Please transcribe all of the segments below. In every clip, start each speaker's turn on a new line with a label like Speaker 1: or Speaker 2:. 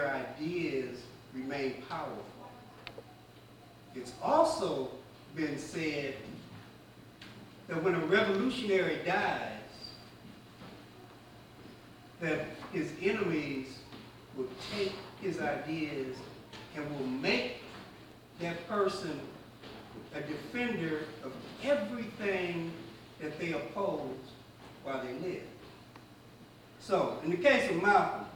Speaker 1: their ideas remain powerful. It's also been said that when a revolutionary dies, that his enemies will take his ideas and will make that person a defender of everything that they oppose while they live. So, in the case of Malcolm,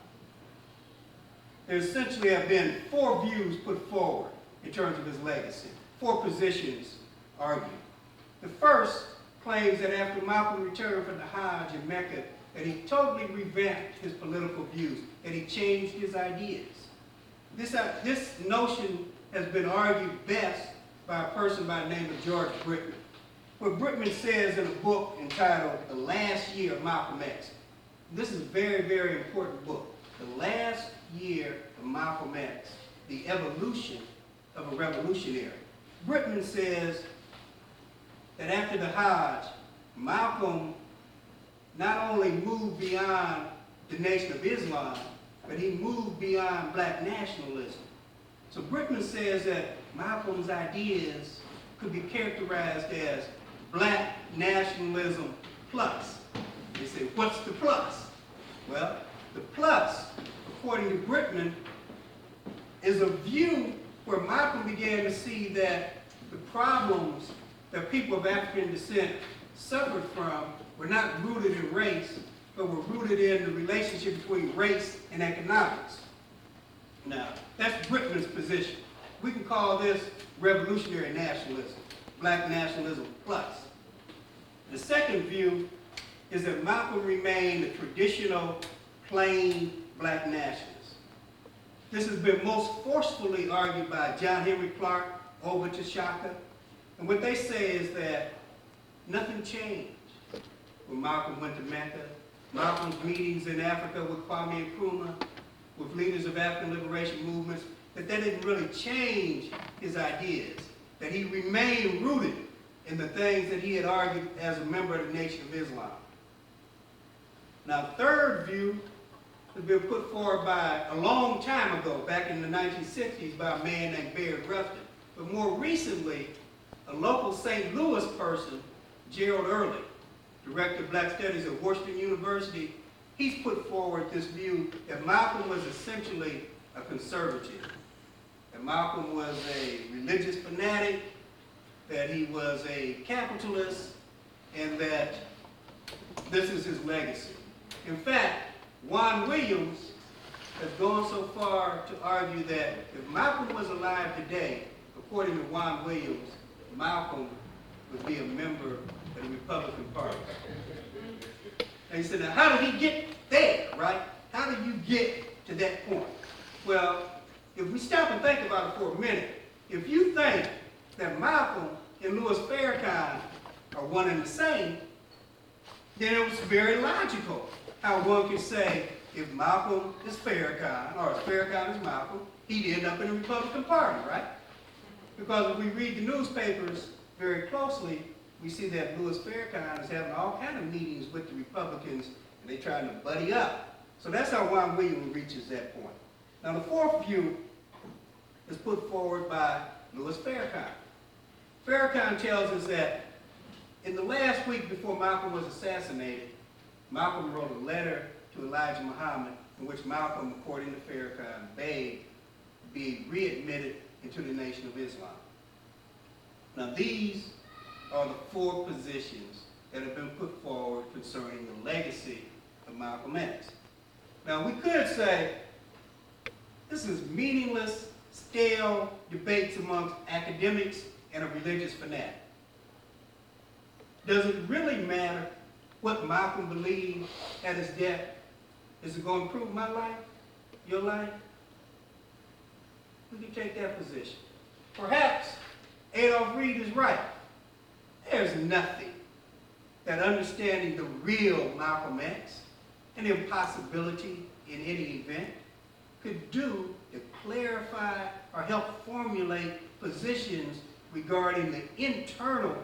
Speaker 1: there essentially have been 4 views put forward in terms of his legacy, 4 positions argued. The first claims that after Malcolm returned from the Hajj in Mecca, that he totally revamped his political views, that he changed his ideas. This notion has been argued best by a person by the name of George Brickman. What Brickman says in a book entitled The Last Year of Malcolm X. This is a very, very important book. The Last Year of Malcolm X, the evolution of a revolutionary. Brickman says that after the Hajj, Malcolm not only moved beyond the Nation of Islam, but he moved beyond black nationalism. So Brickman says that Malcolm's ideas could be characterized as black nationalism plus. They say, what's the plus? Well, the plus, according to Brickman, is a view where Malcolm began to see that the problems that people of African descent suffered from were not rooted in race, but were rooted in the relationship between race and economics. Now, that's Brickman's position. We can call this revolutionary nationalism, black nationalism plus. The second view is that Malcolm remained a traditional, plain black nationalist. This has been most forcefully argued by John Henry Clark, Oba Tashaka, and what they say is that nothing changed when Malcolm went to Mecca. Malcolm's meetings in Africa with Kwame Nkrumah, with leaders of African liberation movements, that didn't really change his ideas, that he remained rooted in the things that he had argued as a member of the Nation of Islam. Now, the third view has been put forward by a long time ago, back in the 1960s, by a man named Barry Ruffin. But more recently, a local St. Louis person, Gerald Early, director of Black Studies at Washington University, he's put forward this view that Malcolm was essentially a conservative, that Malcolm was a religious fanatic, that he was a capitalist, and that this is his legacy. In fact, Juan Williams has gone so far to argue that if Malcolm was alive today, according to Juan Williams, Malcolm would be a member of the Republican Party. And he said, now how did he get there, right? How did you get to that point? Well, if we stop and think about it for a minute, if you think that Malcolm and Louis Farrakhan are one and the same, then it was very logical how one could say, if Malcolm is Farrakhan, or if Farrakhan is Malcolm, he'd end up in the Republican Party, right? Because if we read the newspapers very closely, we see that Louis Farrakhan is having all kinds of meetings with the Republicans, and they're trying to buddy up. So that's how Juan Williams reaches that point. Now, the fourth view is put forward by Louis Farrakhan. Farrakhan tells us that in the last week before Malcolm was assassinated, Malcolm wrote a letter to Elijah Muhammad in which Malcolm, according to Farrakhan, begged to be readmitted into the Nation of Islam. Now, these are the 4 positions that have been put forward concerning the legacy of Malcolm X. Now, we could say this is meaningless, stale debates amongst academics and a religious fanatic. Does it really matter what Malcolm believed at his death? Is it going to improve my life, your life? We can take that position. Perhaps Adolph Reed is right. There's nothing that understanding the real Malcolm X, an impossibility in any event, could do to clarify or help formulate positions regarding the internal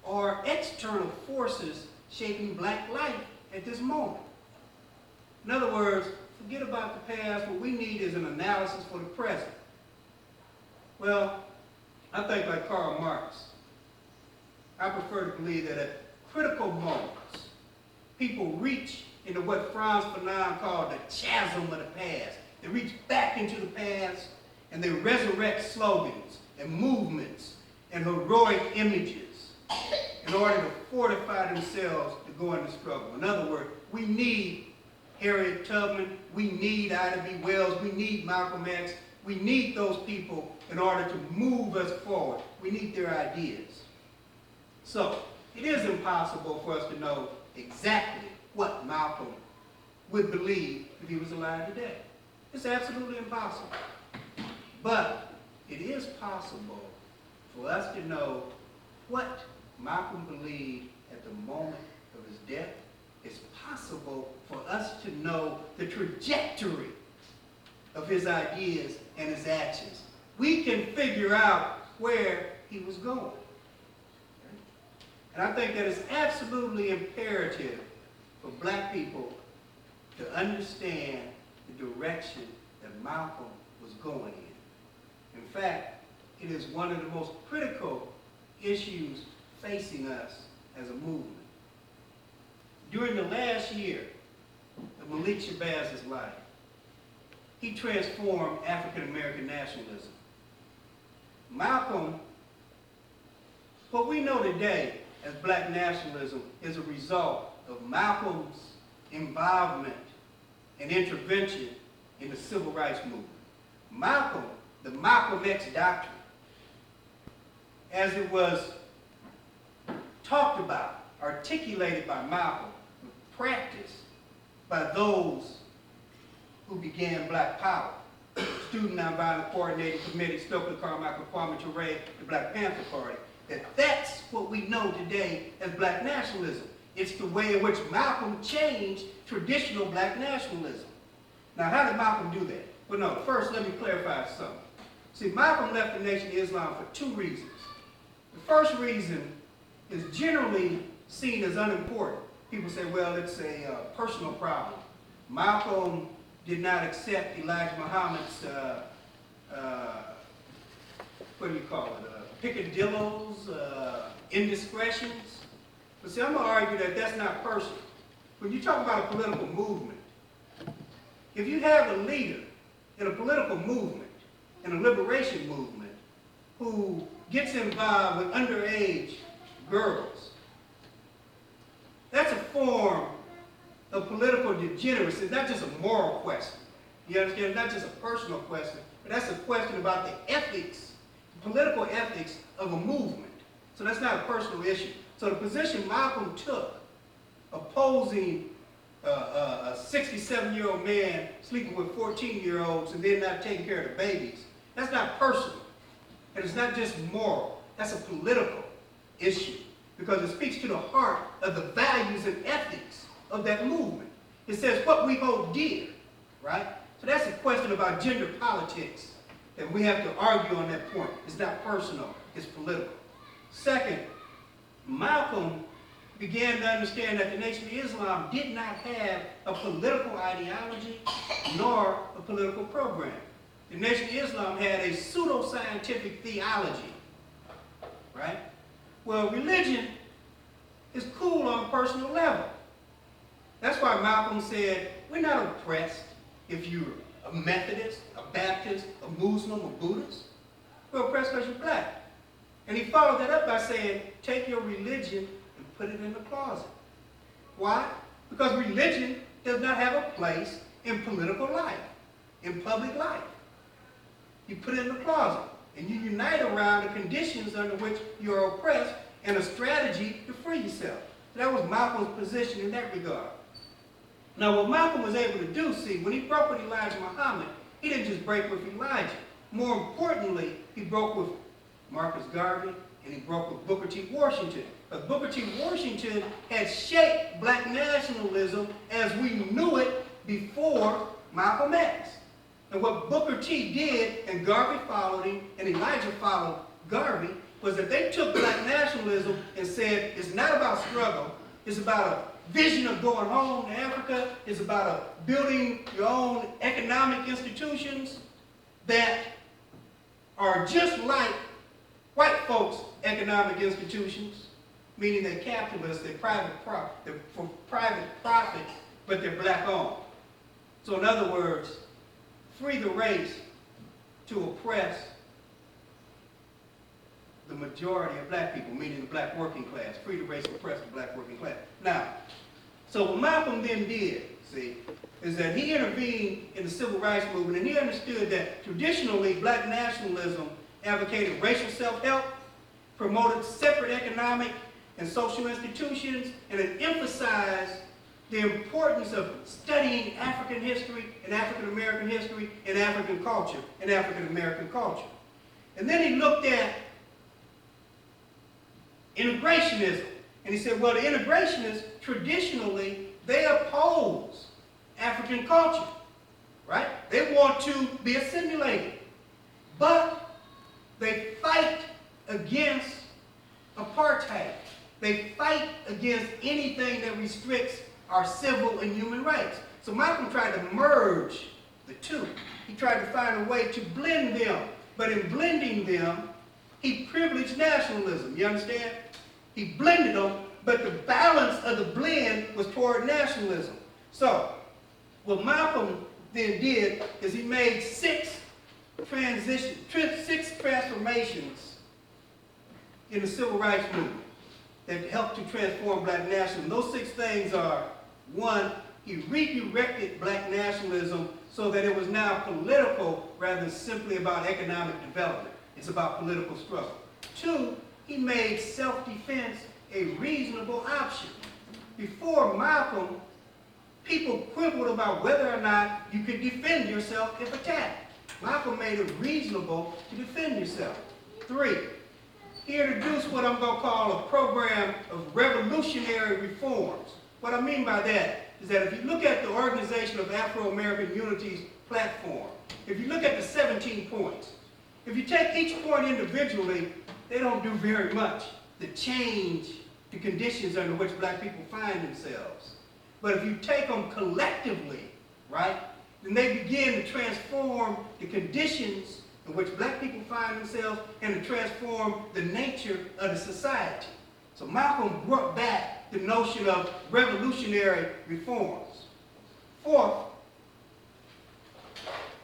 Speaker 1: or external forces shaping black life at this moment. In other words, forget about the past. What we need is an analysis for the present. Well, I think like Karl Marx, I prefer to believe that at critical moments, people reach into what Franz Fanon called the chasm of the past. They reach back into the past and they resurrect slogans and movements and heroic images in order to fortify themselves to go into struggle. In other words, we need Harriet Tubman, we need Ida B. Wells, we need Malcolm X, we need those people in order to move us forward. We need their ideas. So, it is impossible for us to know exactly what Malcolm would believe if he was alive today. It's absolutely impossible. But it is possible for us to know what Malcolm believed at the moment of his death. It's possible for us to know the trajectory of his ideas and his actions. We can figure out where he was going. And I think that it's absolutely imperative for black people to understand the direction that Malcolm was going in. In fact, it is one of the most critical issues facing us as a movement. During the last year of Malik Shabazz's life, he transformed African American nationalism. Malcolm, what we know today as black nationalism is a result of Malcolm's involvement and intervention in the civil rights movement. Malcolm, the Malcolm X doctrine, as it was talked about, articulated by Malcolm, practiced by those who began Black Power. Student Nonviolent Coordinating Committee, Stokely Carmichael, Kwame Ture, the Black Panther Party. That's what we know today as black nationalism. It's the way in which Malcolm changed traditional black nationalism. Now, how did Malcolm do that? Well, no, first let me clarify something. See, Malcolm left the Nation of Islam for two reasons. The first reason is generally seen as unimportant. People say, well, it's a personal problem. Malcolm did not accept Elijah Muhammad's, what do you call it, picadillos, indiscretions. But see, I'm going to argue that that's not personal. When you talk about a political movement, if you have a leader in a political movement, in a liberation movement, who gets involved with underage girls, that's a form of political degeneracy. It's not just a moral question. You understand? It's not just a personal question, but that's a question about the ethics, political ethics of a movement. So that's not a personal issue. So the position Malcolm took, opposing a 67-year-old man sleeping with 14-year-olds and then not taking care of the babies, that's not personal. And it's not just moral. That's a political issue because it speaks to the heart of the values and ethics of that movement. It says what we hold dear, right? So that's a question about gender politics that we have to argue on that point. It's not personal, it's political. Second, Malcolm began to understand that the Nation of Islam did not have a political ideology nor a political program. The Nation of Islam had a pseudo-scientific theology, right? Well, religion is cool on a personal level. That's why Malcolm said, we're not oppressed if you're a Methodist, a Baptist, a Muslim, a Buddhist. We're oppressed because you're black. And he followed that up by saying, take your religion and put it in the closet. Why? Because religion does not have a place in political life, in public life. You put it in the closet, and you unite around the conditions under which you're oppressed and a strategy to free yourself. So that was Malcolm's position in that regard. Now, what Malcolm was able to do, see, when he broke with Elijah Muhammad, he didn't just break with Elijah. More importantly, he broke with Marcus Garvey, and he broke with Booker T. Washington. But Booker T. Washington had shaped black nationalism as we knew it before Malcolm X. And what Booker T. did, and Garvey followed him, and Elijah followed Garvey, was that they took black nationalism and said, it's not about struggle, it's about vision of going home to Africa. It's about building your own economic institutions that are just like white folks' economic institutions, meaning they're capitalists, they're for private profit, but they're black owned. So in other words, free the race to oppress the majority of black people, meaning the black working class. Free the race to oppress the black working class. Now, so what Malcolm then did, see, is that he intervened in the civil rights movement, and he understood that traditionally black nationalism advocated racial self-help, promoted separate economic and social institutions, and it emphasized the importance of studying African history and African American history and African culture and African American culture. And then he looked at integrationism, and he said, well, the integrationists traditionally, they oppose African culture, right? They want to be assimilated, but they fight against apartheid. They fight against anything that restricts our civil and human rights. So Malcolm tried to merge the two. He tried to find a way to blend them, but in blending them, he privileged nationalism, you understand? He blended them, but the balance of the blend was toward nationalism. So, what Malcolm then did is he made six transformations in the civil rights movement that helped to transform black nationalism. Those six things are, one, he redirected black nationalism so that it was now political rather than simply about economic development. It's about political struggle. Two, he made self-defense a reasonable option. Before Malcolm, people quibbled about whether or not you could defend yourself if attacked. Malcolm made it reasonable to defend yourself. Three, he introduced what I'm going to call a program of revolutionary reforms. What I mean by that is that if you look at the Organization of Afro-American Unity's platform, if you look at the 17 points, if you take each point individually, they don't do very much to change the conditions under which black people find themselves. But if you take them collectively, right, then they begin to transform the conditions in which black people find themselves and to transform the nature of the society. So Malcolm brought back the notion of revolutionary reforms. Fourth,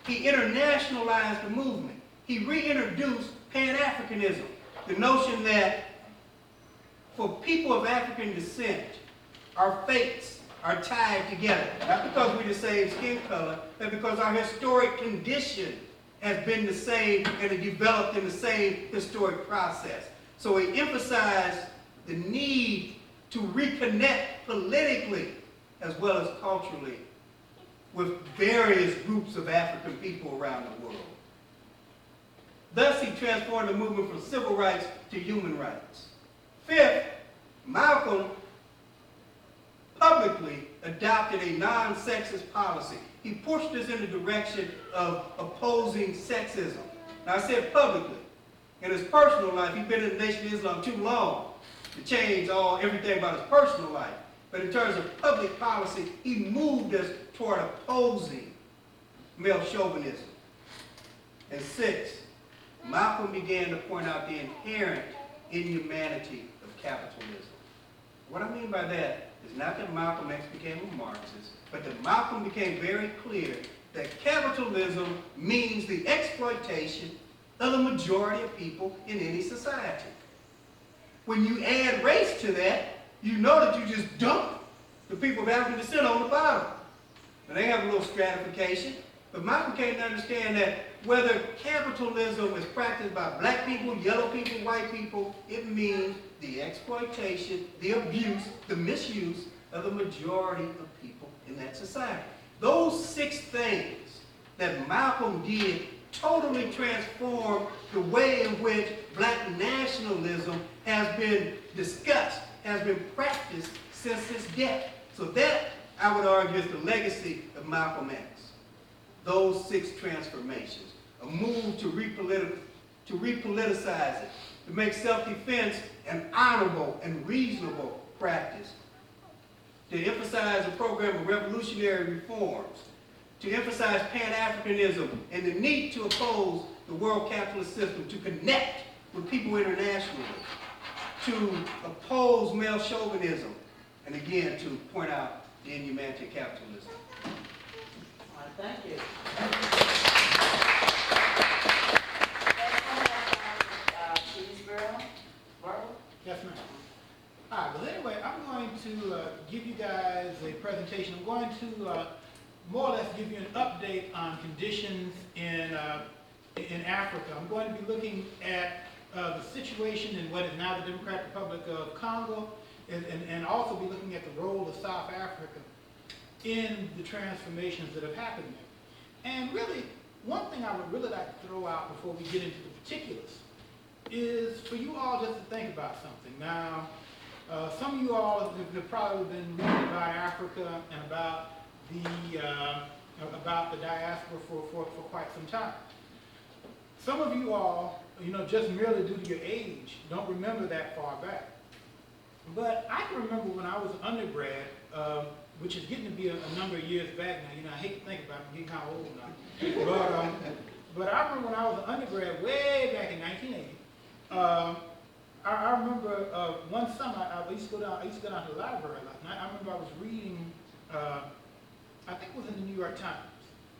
Speaker 1: he internationalized the movement. He reintroduced Pan-Africanism, the notion that for people of African descent, our fates are tied together. Not because we're the same skin color, but because our historic condition has been the same and it developed in the same historic process. So he emphasized the need to reconnect politically as well as culturally with various groups of African people around the world. Thus, he transformed the movement from civil rights to human rights. Fifth, Malcolm publicly adopted a non-sexist policy. He pushed us in the direction of opposing sexism. Now, I said publicly. In his personal life, he'd been in the Nation of Islam too long to change everything about his personal life. But in terms of public policy, he moved us toward opposing male chauvinism. And sixth, Malcolm began to point out the inherent inhumanity of capitalism. What I mean by that is not that Malcolm X became a Marxist, but that Malcolm became very clear that capitalism means the exploitation of the majority of people in any society. When you add race to that, you know that you just dump the people of African descent on the bottom. And they have a little stratification, but Malcolm came to understand that whether capitalism is practiced by black people, yellow people, white people, it means the exploitation, the abuse, the misuse of the majority of people in that society. Those six things that Malcolm did totally transformed the way in which black nationalism has been discussed, has been practiced since his death. So that, I would argue, is the legacy of Malcolm X. Those six transformations, a move to repoliticize it, to make self-defense an honorable and reasonable practice, to emphasize a program of revolutionary reforms, to emphasize Pan-Africanism and the need to oppose the world capitalist system, to connect with people internationally, to oppose male chauvinism, and again, to point out the inhumanity of capitalism.
Speaker 2: All right, thank you.
Speaker 3: Yes, ma'am. All right, well, anyway, I'm going to give you guys a presentation. I'm going to more or less give you an update on conditions in Africa. I'm going to be looking at the situation in what is now the Democratic Republic of Congo, and also be looking at the role of South Africa in the transformations that have happened there. And really, one thing I would really like to throw out before we get into the particulars is for you all just to think about something. Now, some of you all have probably been reading about Africa and about the diaspora for quite some time. Some of you all, just merely due to your age, don't remember that far back. But I can remember when I was an undergrad, which is getting to be a number of years back now. I hate to think about it, I'm getting kind of old now. But I remember when I was an undergrad way back in 1980. I remember one summer I used to go down to the library a lot. And I remember I was reading, I think it was in the New York Times,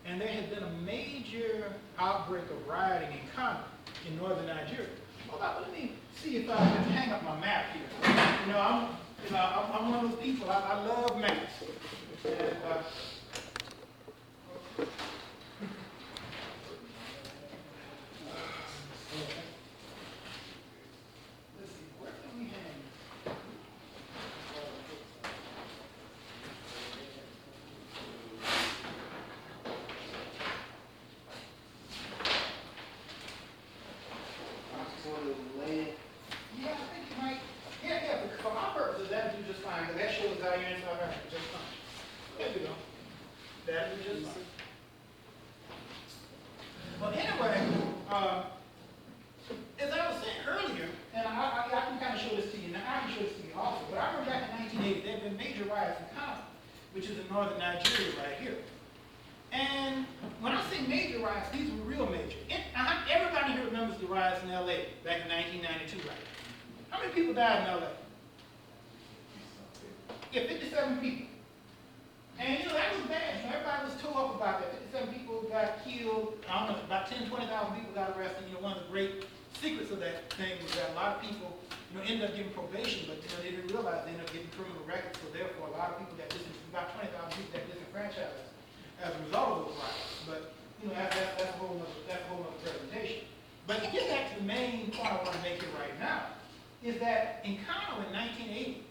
Speaker 3: and there had been a major outbreak of rioting in Kano in northern Nigeria. Hold on, let me see if I can hang up my map here. I'm one of those people. I love maps. And, Well, anyway, as I was saying earlier, and I can kind of show this to you now, I can show this to you also, but I remember back in 1980, there had been major riots in Kano, which is in northern Nigeria right here. And when I say major riots, these were real major. Everybody here remembers the riots in LA back in 1992, right? How many people died in LA? Yeah, 57 people. And that was bad. Everybody was tore up about that. 57 people got killed. I don't know, about 10, 20,000 people got arrested. One of the great secrets of that thing was that a lot of people, ended up getting probation, but they didn't realize they ended up getting criminal records. So therefore, a lot of people about 20,000 people got disenfranchised as a result of those riots. But that's a whole other presentation. But to get back to the main point I want to make here right now is that in Kano in 1980,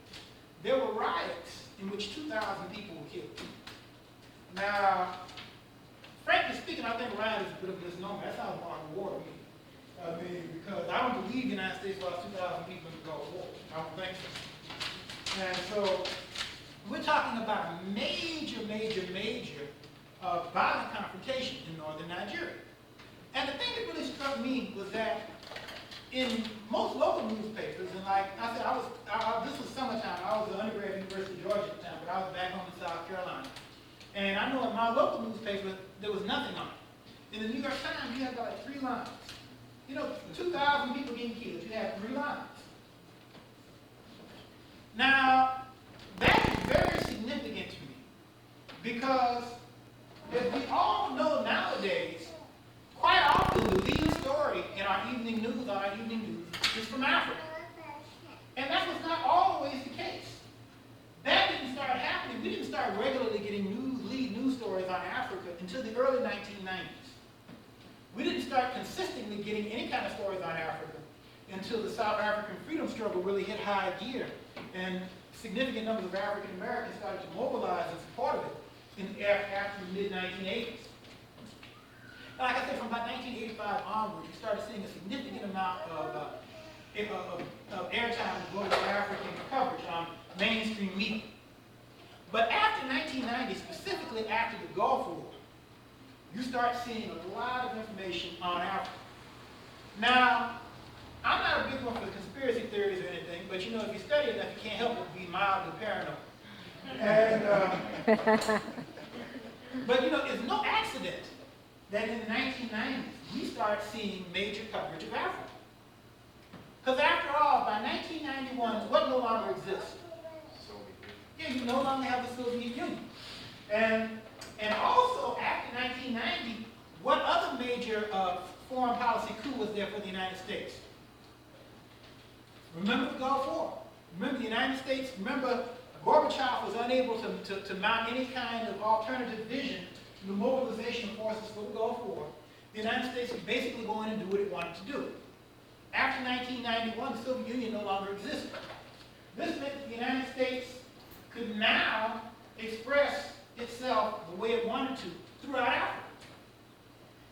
Speaker 3: there were riots in which 2,000 people were killed. Now, frankly speaking, I think riot is a bit of a misnomer. That sounds more like a war to me. Because I don't believe the United States lost 2,000 people in the Gulf War. I don't think so. And so, we're talking about a major violent confrontation in northern Nigeria. And the thing that really struck me was that in most local newspapers, and like I said, this was summertime. I was an undergrad at the University of Georgia at the time, but I was back home in South Carolina. And I know in my local newspaper, there was nothing on it. In the New York Times, you had like 3 lines. 2,000 people getting killed. You had 3 lines. Now, that is very significant to me because, as we all know nowadays, quite often the lead story in our evening news, is from Africa. And that was not always the case. That didn't start happening. We didn't start regularly getting lead news stories on Africa until the early 1990s. We didn't start consistently getting any kind of stories on Africa until the South African freedom struggle really hit high gear and significant numbers of African Americans started to mobilize in support of it after the mid-1980s. Like I said, from about 1985 onward, you started seeing a significant amount of airtime devoted to African coverage on mainstream media. But after 1990, specifically after the Gulf War, you start seeing a lot of information on Africa. Now, I'm not a big one for conspiracy theories or anything, but if you study enough, you can't help but be mildly paranoid. And, but you know, it's no accident that in the 1990s, we start seeing major coverage of Africa. Because after all, by 1991, what no longer exists? Yeah, you no longer have the Soviet Union. And also, after 1990, what other major foreign policy coup was there for the United States? Remember the Gulf War. Remember the United States, remember Gorbachev was unable to mount any kind of alternative vision to the mobilization of forces for the Gulf War. The United States could basically go in and do what it wanted to do. After 1991, the Soviet Union no longer existed. This meant that the United States could now express itself the way it wanted to throughout Africa.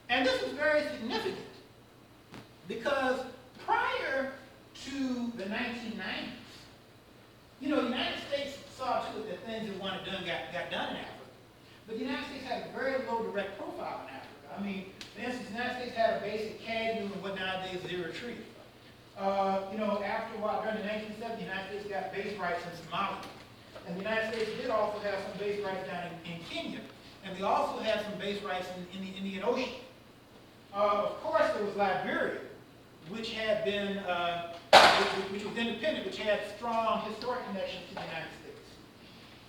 Speaker 3: And this was very significant because prior to the 1990s, you know, the United States saw to it that things it wanted done got done in Africa. But the United States had a very low direct profile in Africa. I mean, for instance, the United States had a base at Cagnu and what nowadays is Eritrea. You know, after a while, during the 1970s, the United States got base rights in Somalia. And the United States did also have some base rights down in Kenya. And they also had some base rights in the Indian Ocean. Of course, there was Liberia, which had been, which was independent, which had strong historic connections to the United States.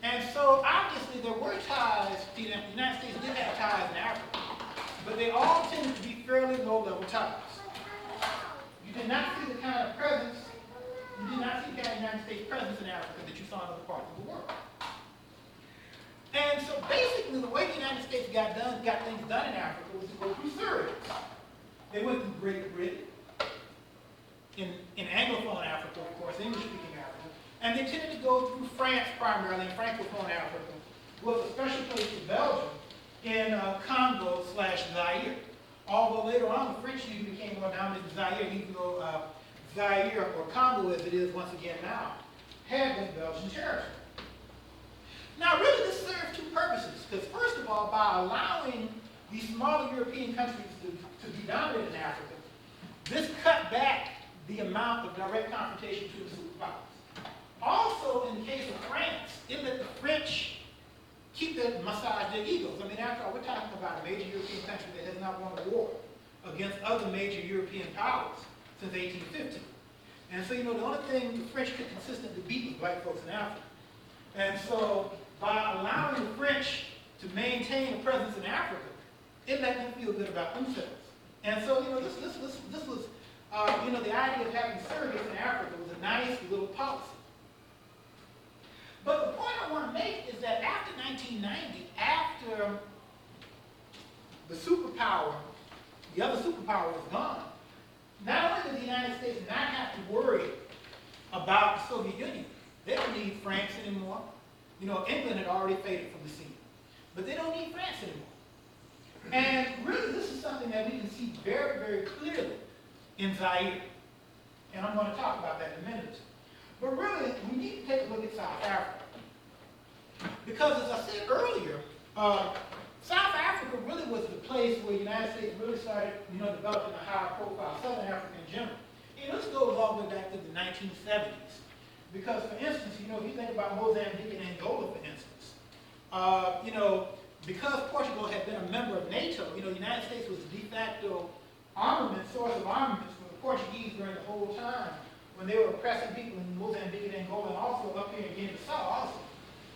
Speaker 3: And so, obviously, there were ties, the United States did have ties in Africa, but they all tended to be fairly low-level ties. You did not see the kind of presence, you did not see the kind of United States presence in Africa that you saw in other parts of the world. And so basically the way the United States got things done in Africa was to go through surrogates. They went through Great Britain, in Anglophone Africa, of course, English-speaking Africa, and they tended to go through France primarily, in Francophone Africa, with a special place for Belgium in Congo/Zaire. Although later on the French even became more dominant in Zaire, even though Zaire, or Congo as it is once again now, had been Belgian territory. Now really this served two purposes, because first of all, by allowing these smaller European countries to be dominant in Africa, this cut back the amount of direct confrontation between the superpowers. Also, in the case of France, it let the French keep massage their egos. I mean, after all, we're talking about a major European country that has not won a war against other major European powers since 1850. And so, you know, the only thing the French could consistently beat was black folks in Africa. And so, by allowing the French to maintain a presence in Africa, it let them feel good about themselves. And so, you know, this was you know, the idea of having surrogates in Africa was a nice little policy. But the point I want to make is that after 1990, after the superpower, the other superpower was gone, not only did the United States not have to worry about the Soviet Union, they don't need France anymore. You know, England had already faded from the scene. But they don't need France anymore. And really, this is something that we can see very, very clearly in Zaire. And I'm going to talk about that in a minute. But really, we need to take a look at South Africa. Because as I said earlier, South Africa really was the place where the United States really started, you know, developing a higher profile, Southern Africa in general. And this goes all the way back to the 1970s. Because, for instance, you know, if you think about Mozambique and Angola, for instance, you know, because Portugal had been a member of NATO, you know, the United States was the de facto source of armaments for the Portuguese during the whole time when they were oppressing people in Mozambique and Angola, and also up here in Guinea-Bissau also.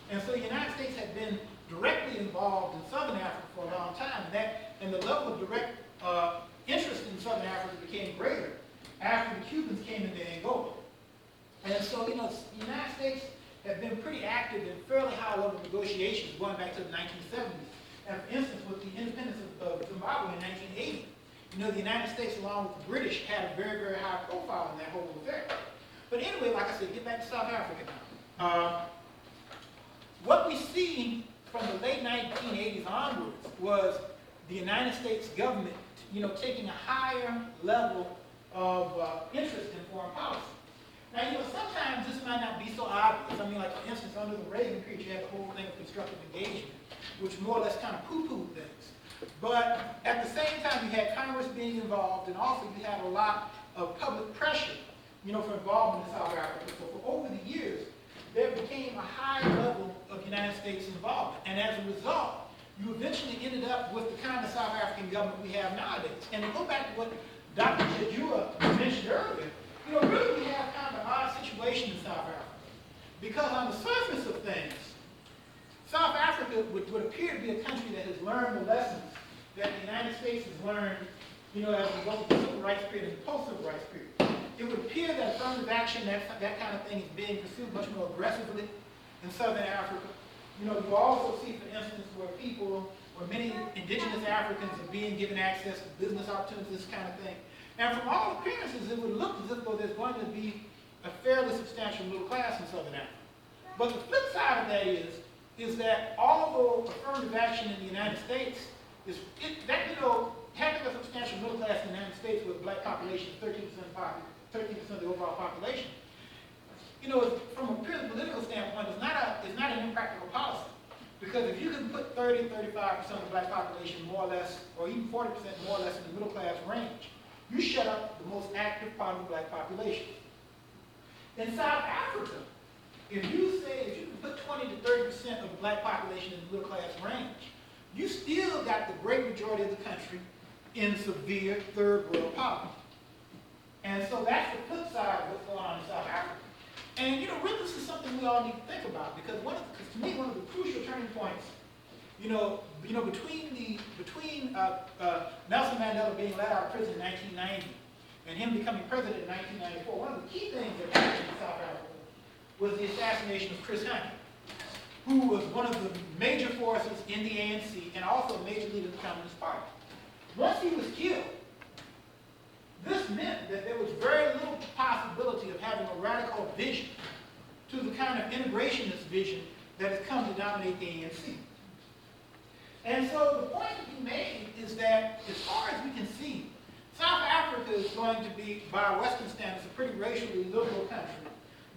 Speaker 3: And so the United States had been directly involved in Southern Africa for a long time, and the level of direct interest in Southern Africa became greater after the Cubans came into Angola. And so, you know, the United States had been pretty active in fairly high-level negotiations going back to the 1970s. And for instance, with the independence of Zimbabwe in 1980, you know, the United States, along with the British, had a very, very high profile in that whole affair. But anyway, like I said, get back to South Africa now. What we see from the late 1980s onwards was the United States government, you know, taking a higher level of interest in foreign policy. Now, you know, sometimes this might not be so obvious. I mean, like, for instance, under the Reagan period, you had the whole thing of constructive engagement, which more or less kind of poo-pooed things. But at the same time, you had Congress being involved, and also you had a lot of public pressure, you know, for involvement in South Africa. So for over the years, there became a high level of United States involvement. And as a result, you eventually ended up with the kind of South African government we have nowadays. And to go back to what Dr. Jejua mentioned earlier, really we have kind of an odd situation in South Africa. Because on the surface of things, South Africa would appear to be a country that has learned the lessons that the United States has learned, as we go through the civil rights period and the post-civil rights period. It would appear that affirmative action, that kind of thing, is being pursued much more aggressively in Southern Africa. You also see, for instance, where many indigenous Africans are being given access to business opportunities, this kind of thing. And from all appearances, it would look as if though there's going to be a fairly substantial middle class in Southern Africa. But the flip side of that is that although affirmative action in the United States having a substantial middle class in the United States with a black population, 13% of the overall population, from a purely political standpoint, it's not an impractical policy. Because if you can put 30-35% of the black population more or less, or even 40% more or less in the middle class range, you shut up the most active part of the black population. In South Africa, if you can put 20-30% of the black population in the middle class range, you still got the great majority of the country in severe third world poverty. And so that's the flip side of what's going on in South Africa. And really this is something we all need to think about, because to me one of the crucial turning points, between Nelson Mandela being let out of prison in 1990 and him becoming president in 1994, one of the key things that happened in South Africa was the assassination of Chris Hani, who was one of the major forces in the ANC and also a major leader of the Communist Party. Once he was killed, this meant that there was very little possibility of having a radical vision to the kind of integrationist vision that has come to dominate the ANC. And so the point to be made is that, as far as we can see, South Africa is going to be, by Western standards, a pretty racially liberal country,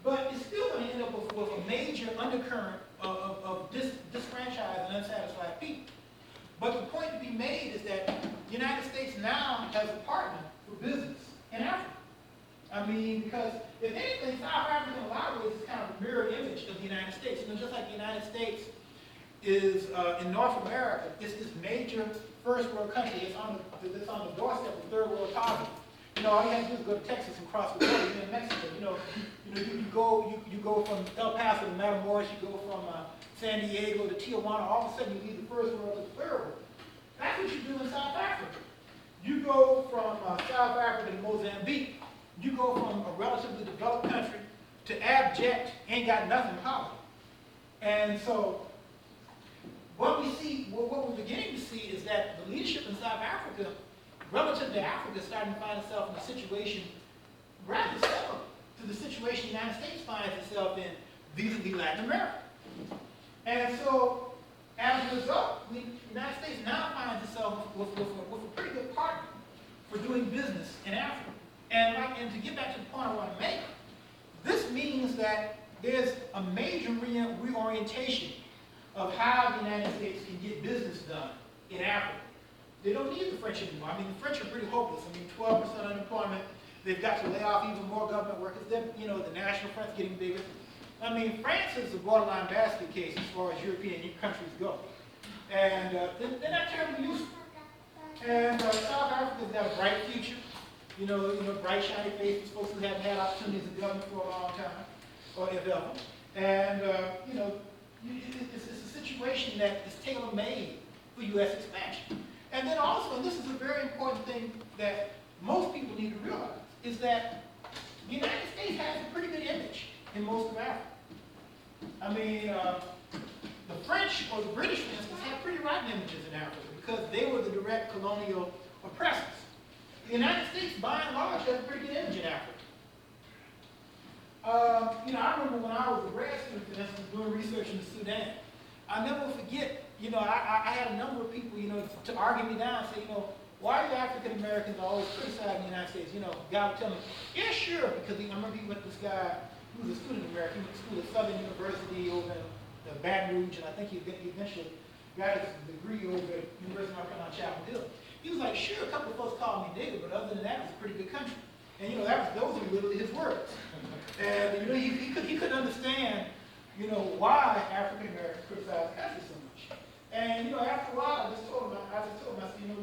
Speaker 3: but it's still going to end up with a major undercurrent of disfranchised and unsatisfied people. But the point to be made is that the United States now has a partner for business in Africa. Because if anything, South Africa in a lot of ways is kind of a mirror image of the United States. Just like the United States is in North America, it's this major first world country that's on the doorstep of third world poverty. All you have to do is go to Texas and cross the border. You're in Mexico. You go from El Paso to Matamoros. You go from San Diego to Tijuana. All of a sudden, you leave the first world to the third world. That's what you do in South Africa. You go from South Africa to Mozambique. You go from a relatively developed country to abject, ain't got nothing poverty. And so, what we're beginning to see is that the leadership in South Africa, relative to Africa, is starting to find itself in a situation rather similar to the situation the United States finds itself in vis-a-vis Latin America. And so, as a result, the United States now finds itself with a pretty good partner for doing business in Africa. And to get back to the point I want to make, this means that there's a major reorientation of how the United States can get business done in Africa. They don't need the French anymore. The French are pretty hopeless. 12% unemployment. They've got to lay off even more government workers. The national front's getting bigger. France is a borderline basket case as far as European countries go. And they're not terribly useful. And South Africa's got a bright future. Bright, shiny faces, folks who haven't had opportunities in government for a long time, or if ever. And, it's a situation that is tailor-made for U.S. expansion. And then also, and this is a very important thing that most people need to realize, is that the United States has a pretty good image in most of Africa. The French or the British, for instance, had pretty rotten images in Africa because they were the direct colonial oppressors. The United States, by and large, has a pretty good image in Africa. I remember when I was a grad student, for instance, doing research in the Sudan. I'll never forget, I had a number of people, to argue me down and say, why do African Americans always criticize the United States? Guy would tell me, yeah, sure, because I remember he went to this guy who was a student American. He went to school at Southern University over in Baton Rouge, and I think he eventually got his degree over at University of North Carolina, Chapel Hill. He was like, sure, a couple of folks called me nigger, but other than that, it was a pretty good country. And those were literally his words. And he couldn't understand, why African Americans And, after a while, I just told him, I said,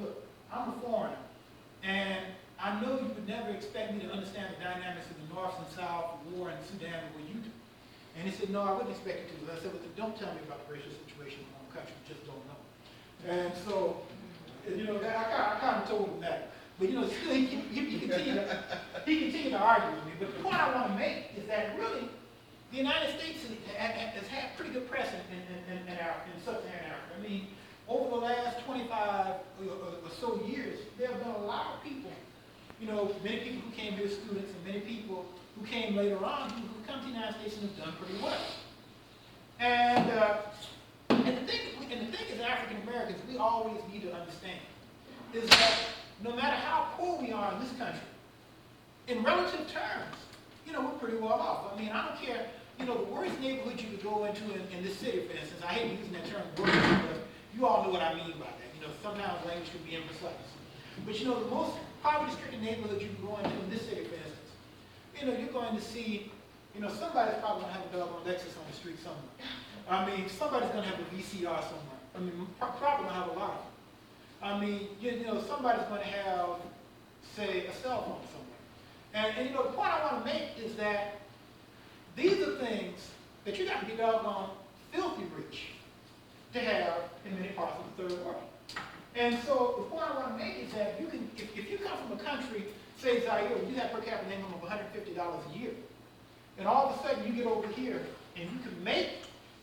Speaker 3: look, I'm a foreigner. And I know you would never expect me to understand the dynamics of the North and South, war in Sudan the way you do. And he said, no, I wouldn't expect you to. I said, well, don't tell me about the racial situation in my own country. You just don't know. And so, I kind of told him that. But, still he continued to argue with me. But the point I want to make is that really, the United States has had pretty good precedent in sub-Saharan Africa. I mean, over the last 25 or so years, there have been a lot of people, many people who came here as students and many people who came later on who come to the United States and have done pretty well. And the thing as African Americans, we always need to understand is that no matter how poor we are in this country, in relative terms, we're pretty well off. I mean, I don't care, the worst neighborhood you could go into in this city, for instance, I hate using that term worst because you all know what I mean by that. Sometimes language can be imprecise. But the most poverty-stricken neighborhood you can go into in this city, for instance, you're going to see, somebody's probably going to have a dog on Lexus on the street somewhere. I mean, somebody's going to have a VCR somewhere. I mean, probably going to have a lot of them. I mean, somebody's going to have, say, a cell phone somewhere. And the point I want to make is that these are things that you got to be doggone filthy rich to have in many parts of the third world. And so the point I want to make is that if you come from a country, say Zaire, you have per capita income of $150 a year, and all of a sudden you get over here and you can make,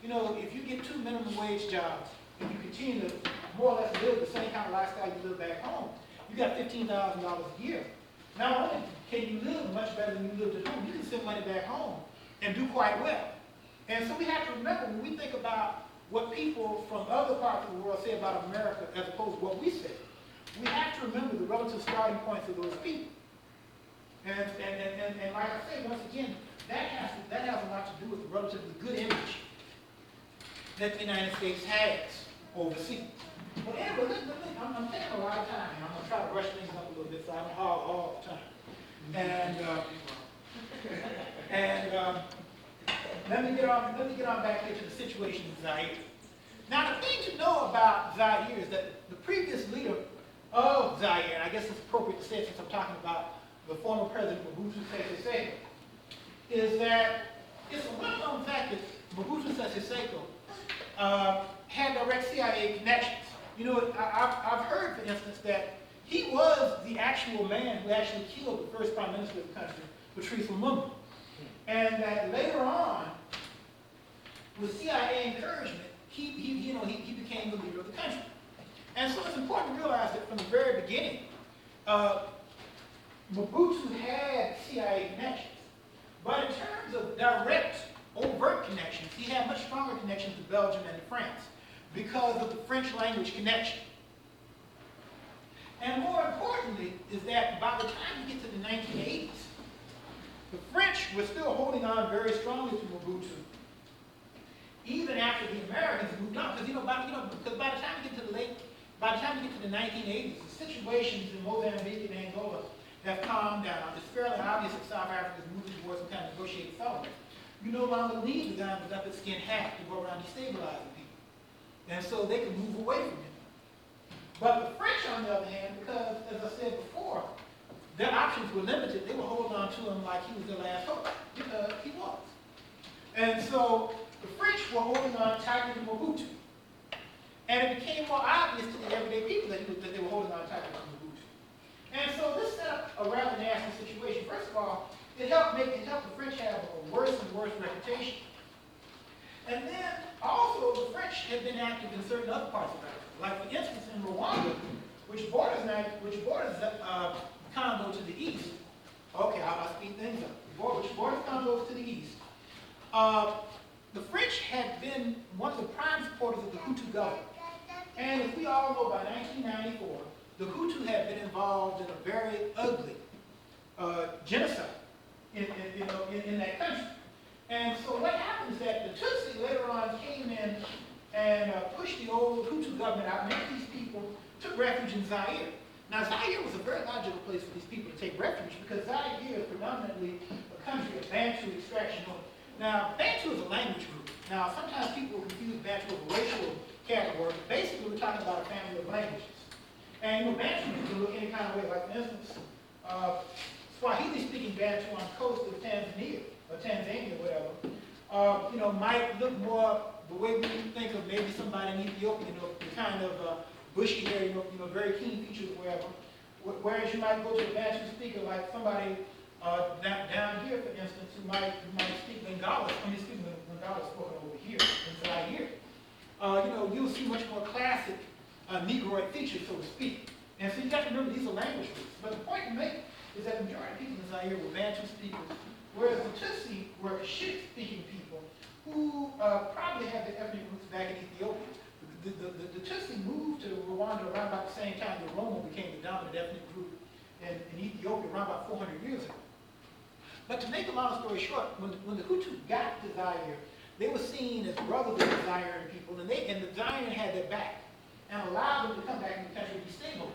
Speaker 3: if you get 2 minimum wage jobs and you continue to more or less live the same kind of lifestyle you live back home, you got $15,000 a year. Not only can you live much better than you lived at home, you can send money back home and do quite well. And so we have to remember when we think about what people from other parts of the world say about America as opposed to what we say, we have to remember the relative starting points of those people. And like I say, once again, that has a lot to do with the relatively good image that the United States has overseas. But anyway, I'm taking a lot of time, and I'm going to try to rush things up a little bit so I don't hog all the time. Let me get on back here to the situation in Zaire. Now, the thing to know about Zaire is that the previous leader of Zaire, and I guess it's appropriate to say it since I'm talking about the former president Mobutu Sese Seko, is that it's a well-known fact that Mobutu Sese Seko had direct CIA connections. I've heard, for instance, that he was the actual man who actually killed the first prime minister of the country, Patrice Lumumba. And that later on, with CIA encouragement, he became the leader of the country. And so it's important to realize that from the very beginning, Mobutu had CIA connections. But in terms of direct, overt connections, he had much stronger connections to Belgium and to France because of the French language connection. And more importantly is that by the time you get to the 1980s, the French were still holding on very strongly to Mobutu, even after the Americans moved on. Because by the time you get to the 1980s, the situations in Mozambique and Angola have calmed down. It's fairly obvious that South Africa is moving towards some kind of negotiated settlement. You no longer need the guy with up its skin hat to go around destabilizing people, and so they can move away from him. But the French, on the other hand, because as I said before, their options were limited. They were holding on to him like he was their last hope, because he was. And so the French were holding on tightly to Mobutu. And it became more obvious to the everyday people that they were holding on tightly to Mobutu. And so this set up a rather nasty situation. First of all, it helped the French have a worse and worse reputation. And then also the French had been active in certain other parts of Africa. Like for instance in Rwanda, which borders Congo to the east. Okay, I'll speed things up. Which borders Congo to the east. The French had been one of the prime supporters of the Hutu government. And as we all know, by 1994, the Hutu had been involved in a very ugly genocide in that country. And so what happened is that the Tutsi later on came in and pushed the old Hutu government out. Many of these people took refuge in Zaire. Now, Zaire was a very logical place for these people to take refuge because Zaire is predominantly a country of Bantu extraction. Now, Bantu is a language group. Now, sometimes people confuse Bantu with a racial category. Basically, we're talking about a family of languages. And you know, Bantu can look any kind of way. Like, for instance, Swahili-speaking Bantu on the coast of Tanzania, or Tanzania, whatever, you know, might look more the way we think of maybe somebody in Ethiopia, you know, the kind of bushy hair, you know, very keen features, wherever. Whereas you might go to a Bantu speaker like somebody down here, for instance, who might speak Lingala. I mean, speak Lingala spoken over here in Zaire. You know, you'll see much more classic Negroid features, so to speak. And so you got to remember these are language groups. But the point to make is that the majority of people in Zaire were Bantu speakers, whereas the Tutsi were Kashid-speaking people who probably had their ethnic roots back in Ethiopia. The Tutsi moved to Rwanda around about the same time the Roma became the dominant ethnic group in Ethiopia, around about 400 years ago. But to make a long story short, when the Hutu got to Zaire, they were seen as brothers of the Zairean people, and the Zairean had their back and allowed them to come back in the country and destabilize.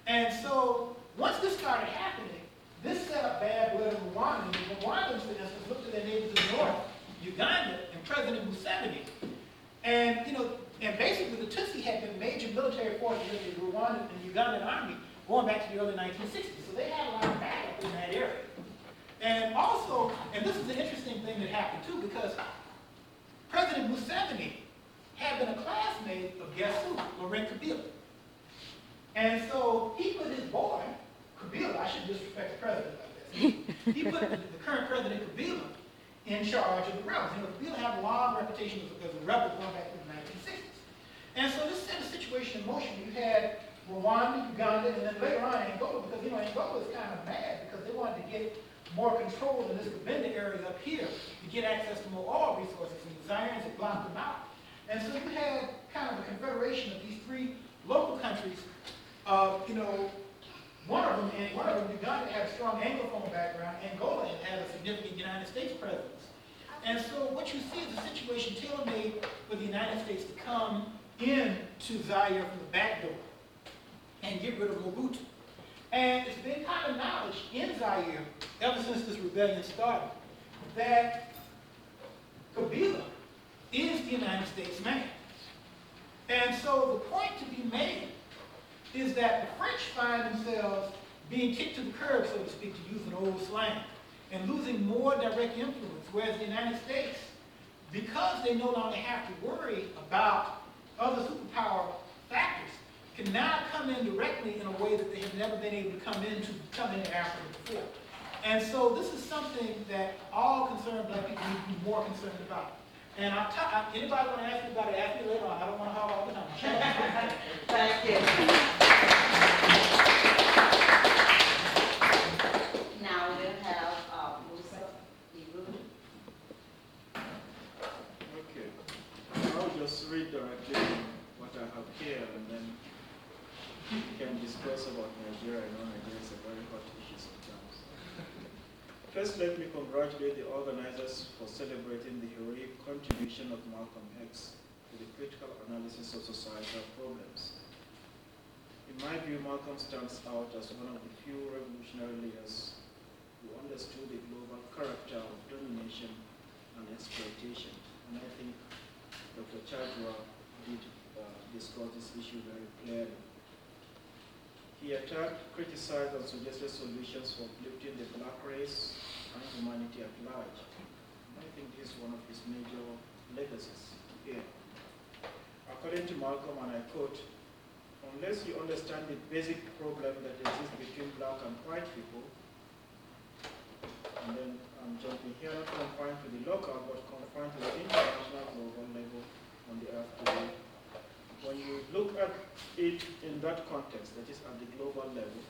Speaker 3: And so once this started happening, this set up bad blood in Rwanda. And the Rwandans, for instance, looked at their neighbors in the north, Uganda, and President Museveni. And, you know, and basically the Tutsi had been major military forces in the Rwandan and Ugandan army going back to the early 1960s. So they had a lot of backup in that area. And also, and this is an interesting thing that happened too, because President Museveni had been a classmate of guess who? Laurent Kabila. And so he put his boy, Kabila, I shouldn't disrespect the president like this. He put the current president Kabila in charge of the rebels. You know, Kabila had a long reputation as a rebel going back to the 1960s. And so this set a situation in motion. You had Rwanda, Uganda, and then later on Angola, because, you know, Angola was kind of mad because they wanted to get more control in this Cabinda area up here to get access to more oil resources, and the Zairians had blocked them out. And so you had kind of a confederation of these three local countries. You know, one of them, Uganda, had a strong Anglophone background. Angola had a significant United States presence. And so what you see is a situation tailor-made for the United States to come into Zaire from the back door and get rid of Mobutu. And it's been common knowledge in Zaire, ever since this rebellion started, that Kabila is the United States man. And so the point to be made is that the French find themselves being kicked to the curb, so to speak, to use an old slang, and losing more direct influence, whereas the United States, because they no longer have to worry about other superpower factors, can now come in directly in a way that they have never been able to come into Africa before. And so this is something that all concerned black people need to be more concerned about. And anybody want to ask me about it, ask me later on. I don't want to hog all the time.
Speaker 2: Thank you. Now we'll have Musa Ibu.
Speaker 4: Okay. I'll just read directly what I have here, and then we can discuss about Nigeria. I know Nigeria is a very hot issue sometimes. First, let me congratulate the organizers for celebrating the heroic contribution of Malcolm X to the critical analysis of societal problems. In my view, Malcolm stands out as one of the few revolutionary leaders who understood the global character of domination and exploitation. And I think Dr. Chadwa did discuss this issue very clearly. He attacked, criticized, and suggested solutions for uplifting the black race and humanity at large. And I think this is one of his major legacies here. According to Malcolm, and I quote, "Unless you understand the basic problem that exists between black and white people," and then I'm jumping here, not confined to the local, but confined to the international global level on the earth today. When you look at it in that context, that is at the global level,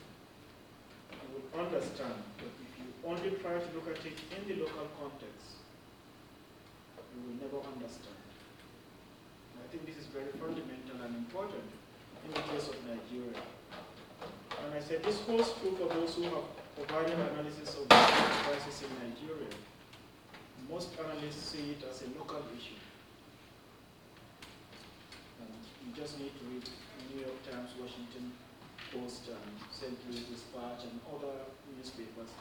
Speaker 4: you will understand that if you only try to look at it in the local context, you will never understand. And I think this is very fundamental and important in the case of Nigeria. And I said this holds true for those who have provided analysis of the crisis in Nigeria. Most analysts see it as a local issue. You just need to read New York Times, Washington Post, and St. Louis Dispatch, and other newspapers.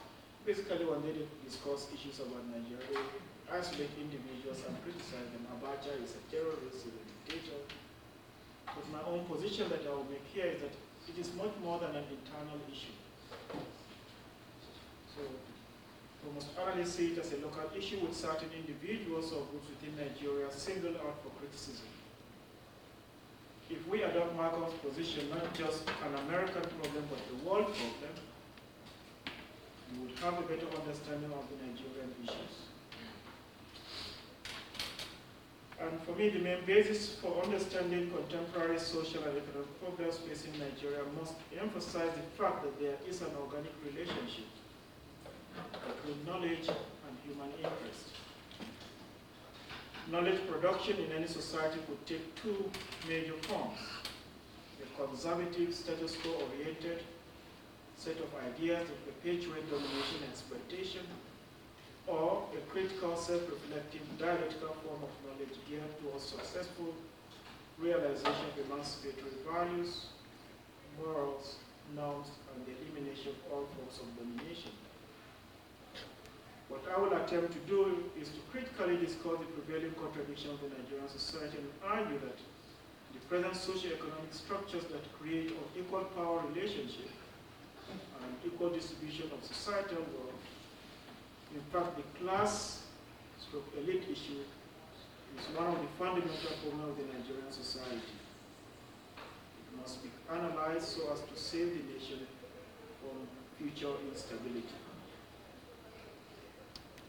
Speaker 4: Basically, when they discuss issues about Nigeria, they isolate individuals and criticize them. Abacha is a terrorist, he's a dictator, But my own position that I will make here is that it is much more than an internal issue. So most analysts see it as a local issue with certain individuals or groups within Nigeria singled out for criticism. If we adopt Malcolm's position, not just an American problem, but a world problem, we would have a better understanding of the Nigerian issues. And for me, the main basis for understanding contemporary social and economic problems facing Nigeria must emphasize the fact that there is an organic relationship between knowledge and human interest. Knowledge production in any society could take two major forms: a conservative, status quo-oriented set of ideas that perpetuate domination and exploitation, or a critical, self-reflective, dialectical form of knowledge geared towards successful realization of emancipatory values, morals, norms, and the elimination of all forms of domination. What I will attempt to do is to critically discuss the prevailing contradictions of the Nigerian society and argue that the present socio-economic structures that create an equal power relationship and equal distribution of societal wealth, in fact, the class/elite issue is one of the fundamental problems of the Nigerian society. It must be analyzed so as to save the nation from future instability.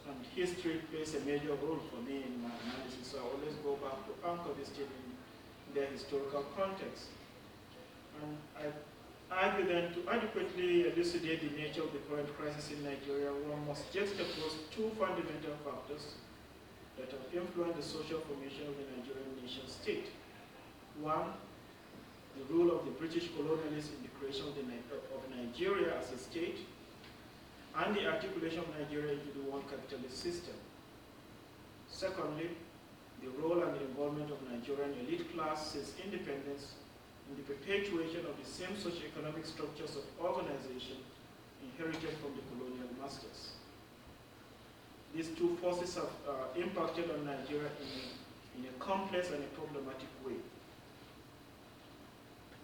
Speaker 4: And history plays a major role for me in my analysis, so I always go back to anchor this thing in their historical context. And I argue then to adequately elucidate the nature of the current crisis in Nigeria, one must juxtapose two fundamental factors that have influenced the social formation of the Nigerian nation state. One, the role of the British colonialists in the creation of Nigeria as a state, and the articulation of Nigeria into the world capitalist system. Secondly, the role and the involvement of Nigerian elite class since independence in the perpetuation of the same socio-economic structures of organization inherited from the colonial masters. These two forces have impacted on Nigeria in a complex and a problematic way.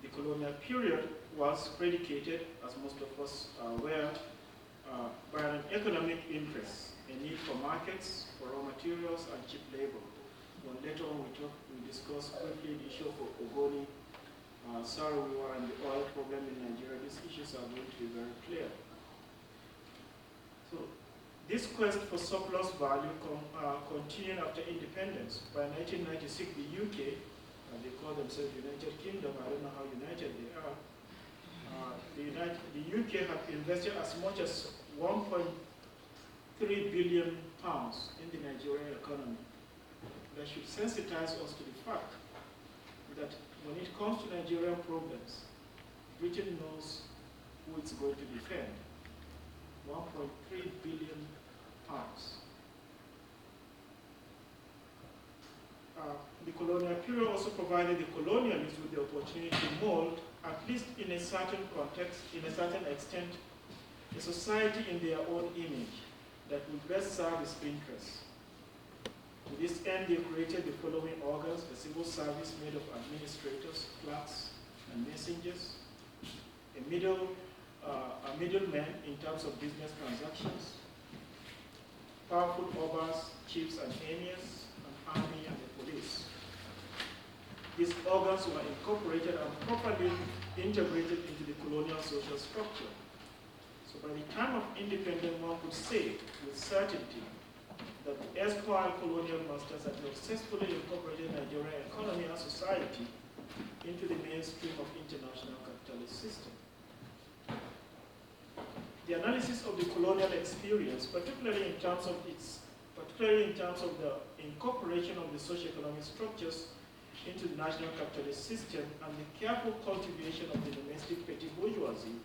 Speaker 4: The colonial period was predicated, as most of us are aware, by an economic interest, a need for markets, for raw materials, and cheap labor. When later on we discuss briefly the issue of Ogoni, Sarawiwa, and the oil problem in Nigeria, these issues are going to be very clear. So this quest for surplus value continued after independence. By 1996, the UK, they call themselves United Kingdom, I don't know how united they are, the UK had invested as much as 1.3 billion pounds in the Nigerian economy. That should sensitize us to the fact that when it comes to Nigerian problems, Britain knows who it's going to defend. 1.3 billion pounds. The colonial period also provided the colonialists with the opportunity to mold, at least in a certain context, in a certain extent, a society in their own image that would best serve its interests. To this end, they created the following organs: the civil service made of administrators, clerks, and messengers, a middleman in terms of business transactions, powerful obas, chiefs, and emirs, an army, and the police. These organs were incorporated and properly integrated into the colonial social structure. So by the time of independence, one could say with certainty that the erstwhile colonial masters had successfully incorporated Nigerian economy and society into the mainstream of international capitalist system. The analysis of the colonial experience, particularly in terms of the incorporation of the socio-economic structures into the national capitalist system and the careful cultivation of the domestic petty bourgeoisie,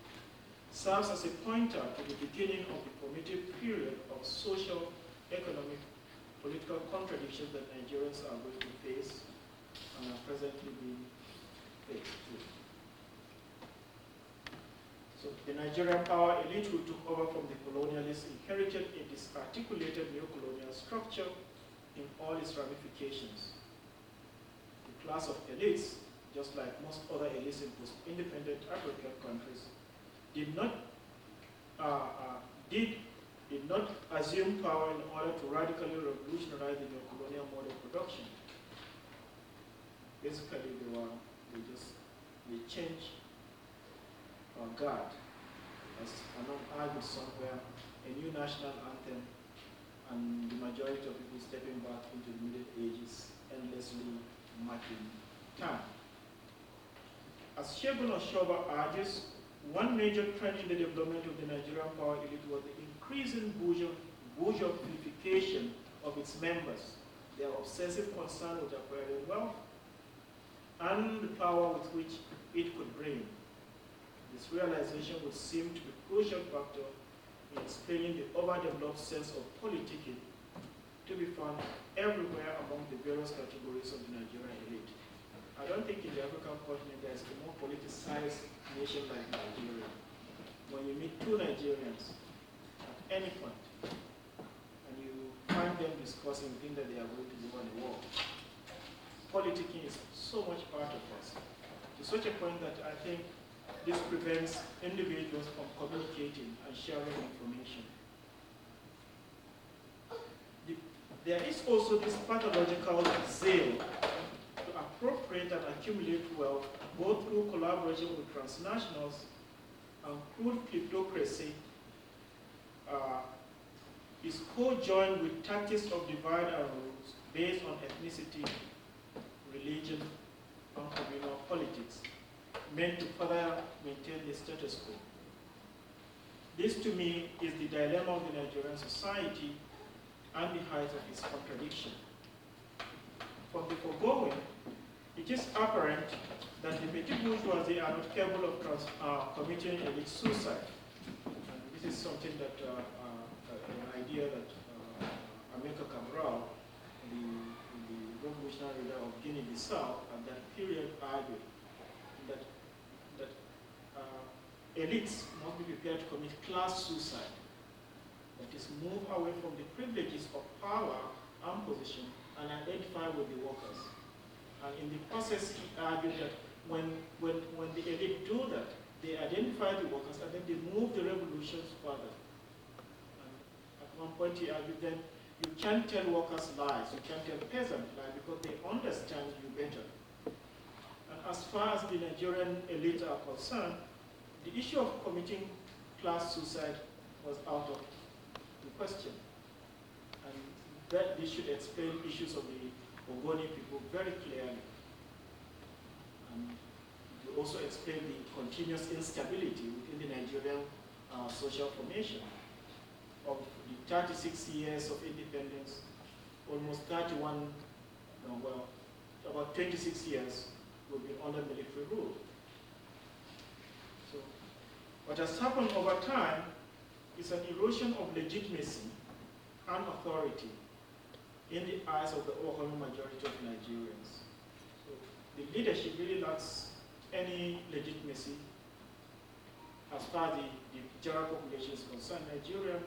Speaker 4: serves as a pointer to the beginning of the formative period of social, economic, political contradictions that Nigerians are going to face and are presently being faced with. So the Nigerian power elite who took over from the colonialists inherited a disarticulated neo-colonial structure in all its ramifications. The class of elites, just like most other elites in post-independent African countries, did not assume power in order to radically revolutionize the colonial mode of production. Basically, they changed guard, as Anon argued somewhere, a new national anthem, and the majority of people stepping back into the Middle Ages, endlessly marking time. As Shegun Oshoba argues, one major trend in the development of the Nigerian power elite was the increasing bourgeoisification of its members, their obsessive concern with acquiring wealth, and the power with which it could bring. This realization would seem to be a crucial factor in explaining the overdeveloped sense of politicking to be found everywhere among the various categories of the Nigerian elite. I don't think in the African continent there is a more politicized nation like Nigeria. When you meet two Nigerians at any point, and you find them discussing the thing that they are going to do on the war, politicking is so much part of us, to such a point that I think this prevents individuals from communicating and sharing information. There is also this pathological zeal to appropriate and accumulate wealth, both through collaboration with transnationals and crude kleptocracy, is co-joined with tactics of divide and rules based on ethnicity, religion, and communal politics, meant to further maintain the status quo. This, to me, is the dilemma of the Nigerian society and the height of its contradiction. From the foregoing, it is apparent that the petit bourgeoisie are not capable of committing elite suicide. And this is something that, an idea that Amilcar Cabral, the revolutionary leader of Guinea-Bissau at that period, argued that elites must be prepared to commit class suicide. That is, move away from the privileges of power and position and identify with the workers. And in the process, he argued that when the elite do that, they identify the workers and then they move the revolutions further. And at one point, he argued that you can't tell workers lies, you can't tell peasants lies because they understand you better. And as far as the Nigerian elite are concerned, the issue of committing class suicide was out of the question. And that this should explain issues of the Ogoni people very clearly. And it will also explain the continuous instability within the Nigerian social formation. Of the 36 years of independence, almost 31, well, about 26 years will be under military rule. So what has happened over time is an erosion of legitimacy and authority in the eyes of the overwhelming majority of Nigerians. So the leadership really lacks any legitimacy as far as the general population is concerned. Nigeria,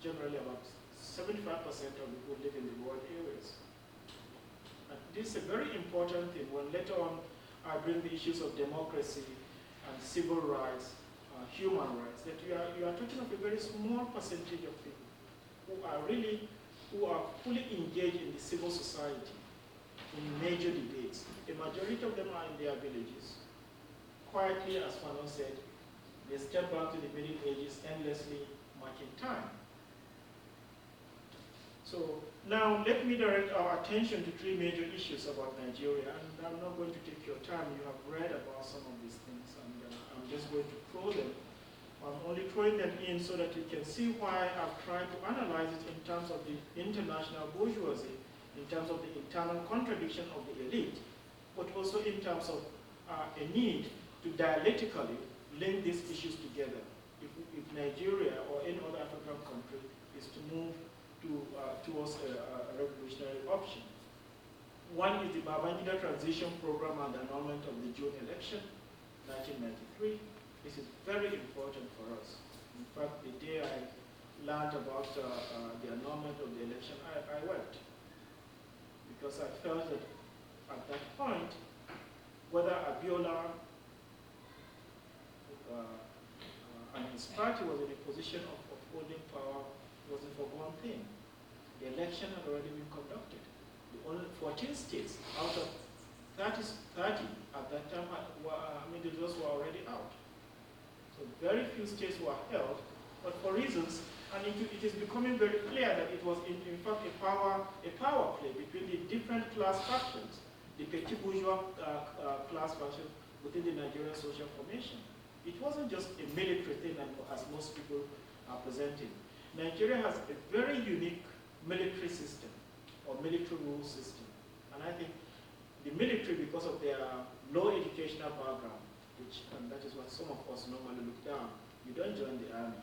Speaker 4: generally about 75% of people live in the rural areas. And this is a very important thing when later on I bring the issues of democracy and civil rights, human rights, that you are talking of a very small percentage of people who are fully engaged in the civil society, in major debates. The majority of them are in their villages. Quietly, as Fanon said, they step back to the Middle Ages, endlessly marking time. So now let me direct our attention to three major issues about Nigeria, and I'm not going to take your time. You have read about some of these things, and I'm just going to throw them. I'm only throwing them in so that you can see why I've tried to analyze it in terms of the international bourgeoisie, in terms of the internal contradiction of the elite, but also in terms of a need to dialectically link these issues together. If Nigeria or any other African country is to move towards a revolutionary option. One is the Babangida transition program and the annulment of the June election, 1993. This is very important for us. In fact, the day I learned about the annulment of the election, I wept. Because I felt that at that point, whether Abiola and his party was in a position of holding power was a foregone thing. The election had already been conducted. The only 14 states out of 30 at that time, the results were already out. So very few states were held, but for reasons, and it is becoming very clear that it was in fact a power play between the different class factions, the petit bourgeois class faction within the Nigerian social formation. It wasn't just a military thing as most people are presenting. Nigeria has a very unique military system or military rule system. And I think the military, because of their low educational background, and that is what some of us normally look down, you don't join the army.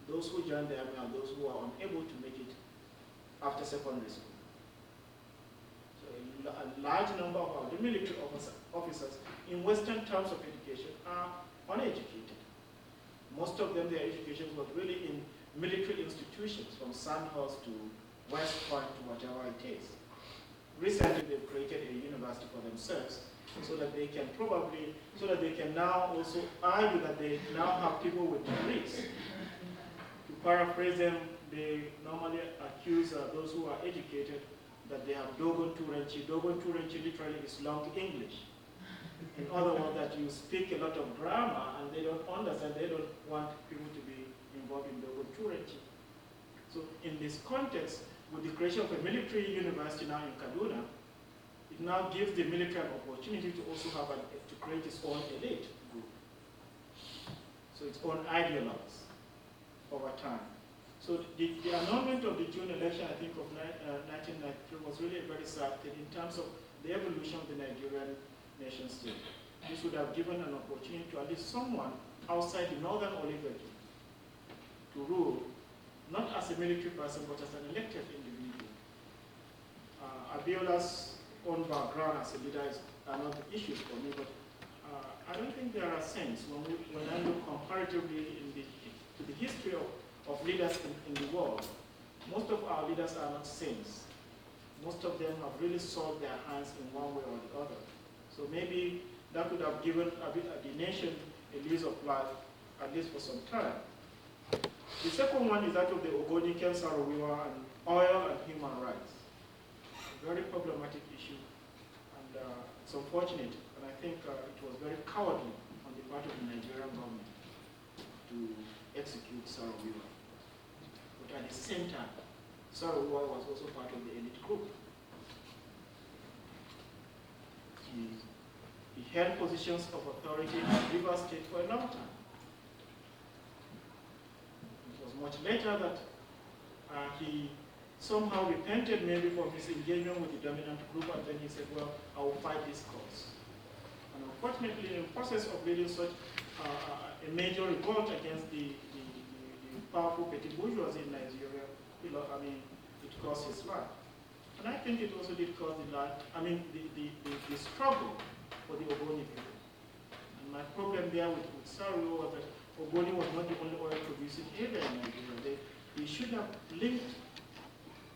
Speaker 4: Those who join the army are those who are unable to make it after secondary school. So a large number of our military officers in Western terms of education are uneducated. Most of them, their education was really in military institutions, from Sandhurst to West Point to whatever it is. Recently, they've created a university for themselves so that they can now also argue that they now have people with degrees. To paraphrase them, they normally accuse those who are educated that they have Dogon Turanchi. Dogon Turanchi literally is long English. In other words, that you speak a lot of grammar and they don't understand, they don't want people to be involved in Dogon Turanchi. So in this context, with the creation of a military university now in Kaduna, it now gives the military an opportunity to also to create its own elite group. So its own ideologues over time. So the annulment of the June election, I think, of 1993 was really a very sad thing in terms of the evolution of the Nigerian nation state. This would have given an opportunity to at least someone outside the northern oligarchy to rule, not as a military person, but as an elected individual. Abiola's own background as a leader are not the issues for me, but I don't think there are sense when I look comparatively to the history of leaders in the world. Most of our leaders are not saints. Most of them have really sold their hands in one way or the other. So maybe that would have given the nation a lease of life, at least for some time. The second one is that of the Ogoni Sarowiwa and oil and human rights. A very problematic issue, and it's unfortunate, and I think it was very cowardly on the part of the Nigerian government to execute Sarowiwa. But at the same time, Sarowiwa was also part of the elite group. He held positions of authority in Rivers State for a long time. It was much later that he somehow repented maybe from his engagement with the dominant group, and then he said, well, I will fight this cause. And unfortunately, in the process of leading such a major revolt against the powerful petit bourgeoisie in Nigeria, it cost his life. And I think it also did cause the struggle for the Ogoni people. And my problem there with Sario was that Ogoni was not the only oil producing area in Nigeria. They should have linked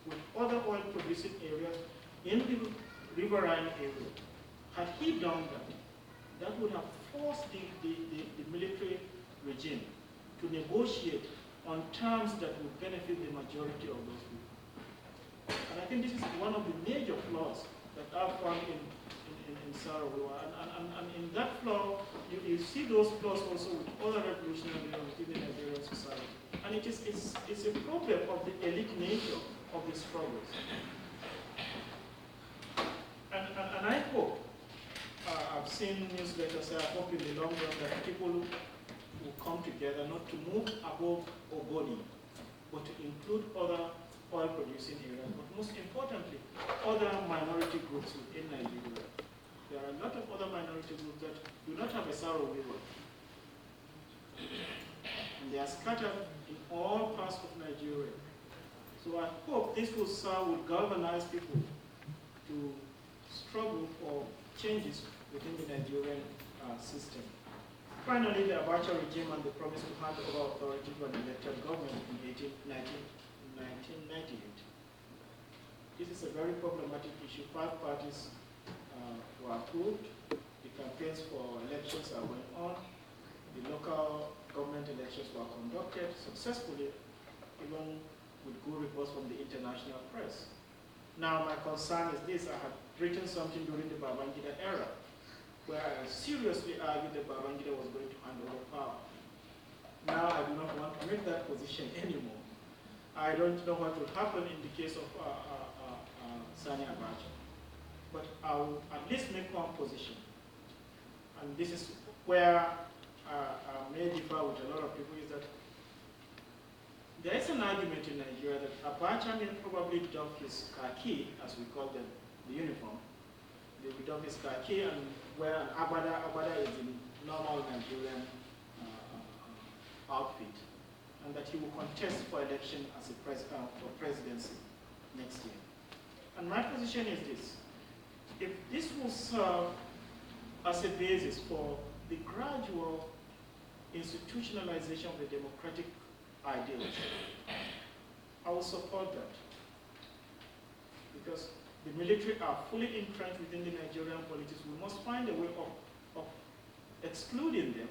Speaker 4: with other oil producing areas in the riverine area. Had he done that, that would have forced the military regime to negotiate on terms that would benefit the majority of those people. And I think this is one of the major flaws that I've found in Sarawak. And in that flaw, you see those flaws also with other revolutionary leaders within the Nigerian society. And it's a problem of the elite nature of the struggles. And I hope, I've seen newsletters say, I hope in the long run that people will come together not to move above Ogoni, but to include other oil-producing areas, but most importantly, other minority groups within Nigeria. There are a lot of other minority groups that do not have a Saro river. And they are scattered in all parts of Nigeria. So I hope this will galvanize people to struggle for changes within the Nigerian system. Finally, the Abacha regime and the promise to hand over authority to an elected government in 1998. This is a very problematic issue. 5 parties were approved. The campaigns for elections are going on. The local government elections were conducted successfully, even with good reports from the international press. Now, my concern is this. I had written something during the Babangida era, where I seriously argued that Babangida was going to hand over power. Now, I do not want to make that position anymore. I don't know what will happen in the case of Sani Abacha. But I will at least make one position. And this is where I may differ with a lot of people, is that there is an argument in Nigeria that Abacha may probably doff his khaki, as we call them, the uniform. They will doff his khaki and wear an abada is the normal Nigerian outfit, and that he will contest for election as a for presidency next year. And my position is this. If this will serve as a basis for the gradual institutionalization of the democratic ideals, I will support that. Because the military are fully entrenched within the Nigerian politics. We must find a way of excluding them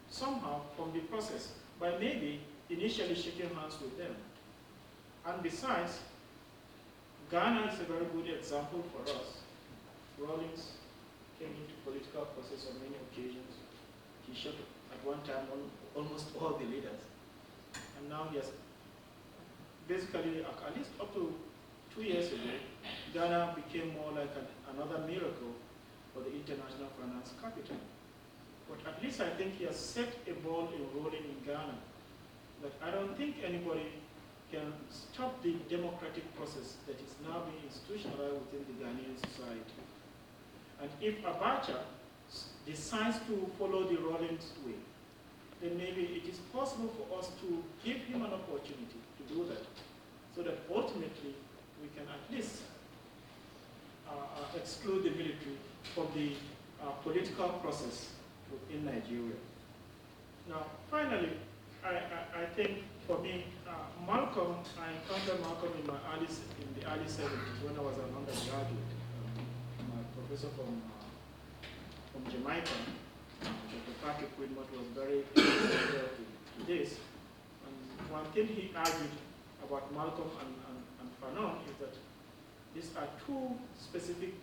Speaker 4: somehow from the process by maybe initially shaking hands with them. And besides, Ghana is a very good example for us. Rawlings came into political process on many occasions. He shot at one time almost all the leaders. And now he has basically, at least up to 2 years ago, Ghana became more like another miracle for the international finance capital. But at least I think he has set a ball rolling in Ghana that I don't think anybody can stop the democratic process that is now being institutionalized within the Ghanaian society. And if Abacha decides to follow the Rawlings way, then maybe it is possible for us to give him an opportunity to do that, so that ultimately we can at least exclude the military from the political process in Nigeria. Now, finally, I think for me, Malcolm, I encountered Malcolm in the early 70s when I was an undergraduate. My professor from Jamaica, Dr. Patrick Whitmore, was very interested to this. And one thing he argued about Malcolm and Fanon is that these are two specific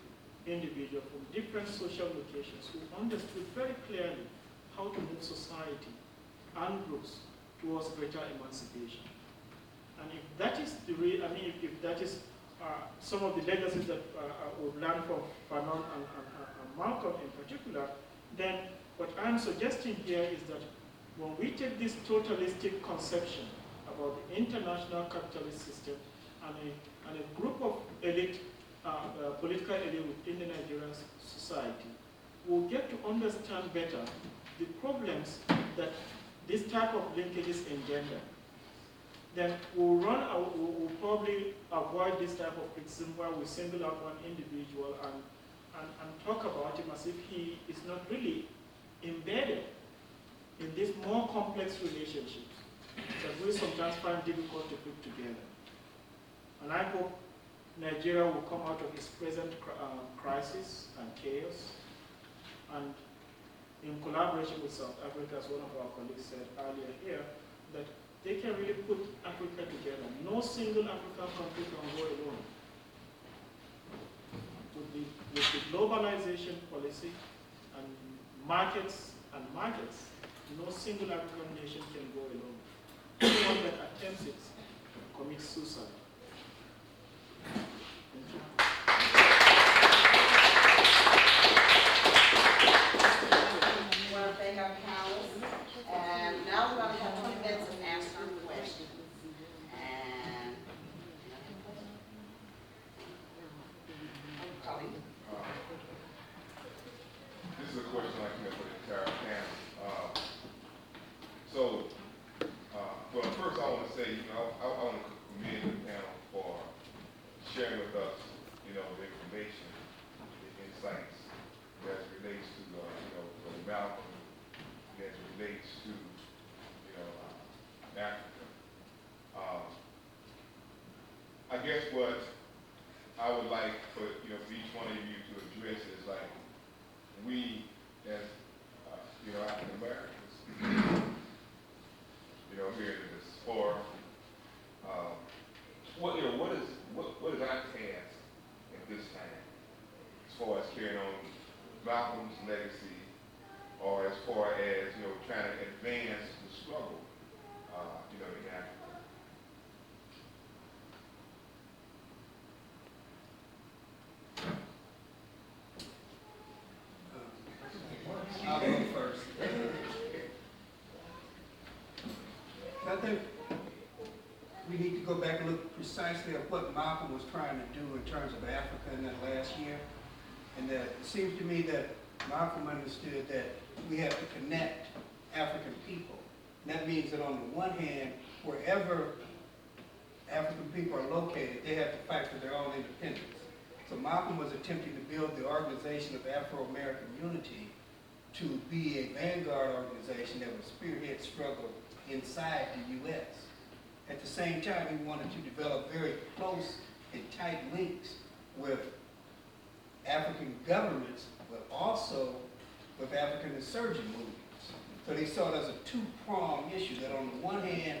Speaker 4: individuals from different social locations who understood very clearly how to move society and groups towards greater emancipation. And if that is the real, if that is some of the legacies that we've learned from Fanon and Malcolm in particular, then what I'm suggesting here is that when we take this totalistic conception about the international capitalist system and a group of elite, political elite within the Nigerian society, we'll get to understand better the problems that this type of linkages engender. Then we'll probably avoid this type of criticism where we single out one individual and talk about him as if he is not really embedded in these more complex relationships that we sometimes find difficult to put together. And I hope Nigeria will come out of its present crisis and chaos, and in collaboration with South Africa, as one of our colleagues said earlier here, that they can really put Africa together. No single African country can go alone. With the globalization policy and markets, no single African nation can go alone. Anyone that attempts it commits suicide. Thank you.
Speaker 2: We want to thank our panelists. And now we're going to have 20 minutes of answering questions. And Colleen.
Speaker 5: This is a question I can for the entire panel. Well, first I want to say, I want to commend the panel for sharing with us, the information, the insights that relates to, Malcolm, that relates to, Africa. I guess what I would like for, you know, for each one of you to address is like, we as, you know, African Americans, you know, here in the diaspora, what is our task at this time as far as carrying on Malcolm's legacy, or as far as, you know, trying to advance the struggle, you know, in Africa?
Speaker 1: I'll go first. I think we need to go back and look precisely at what Malcolm was trying to do in terms of Africa in that last year. And that it seems to me that Malcolm understood that we have to connect African people. And that means that on the one hand, wherever African people are located, they have to fight for their own independence. So Malcolm was attempting to build the Organization of Afro-American Unity to be a vanguard organization that would spearhead struggle inside the U.S. At the same time, he wanted to develop very close and tight links with African governments, but also with African insurgent movements. So they saw it as a two-pronged issue, that on the one hand,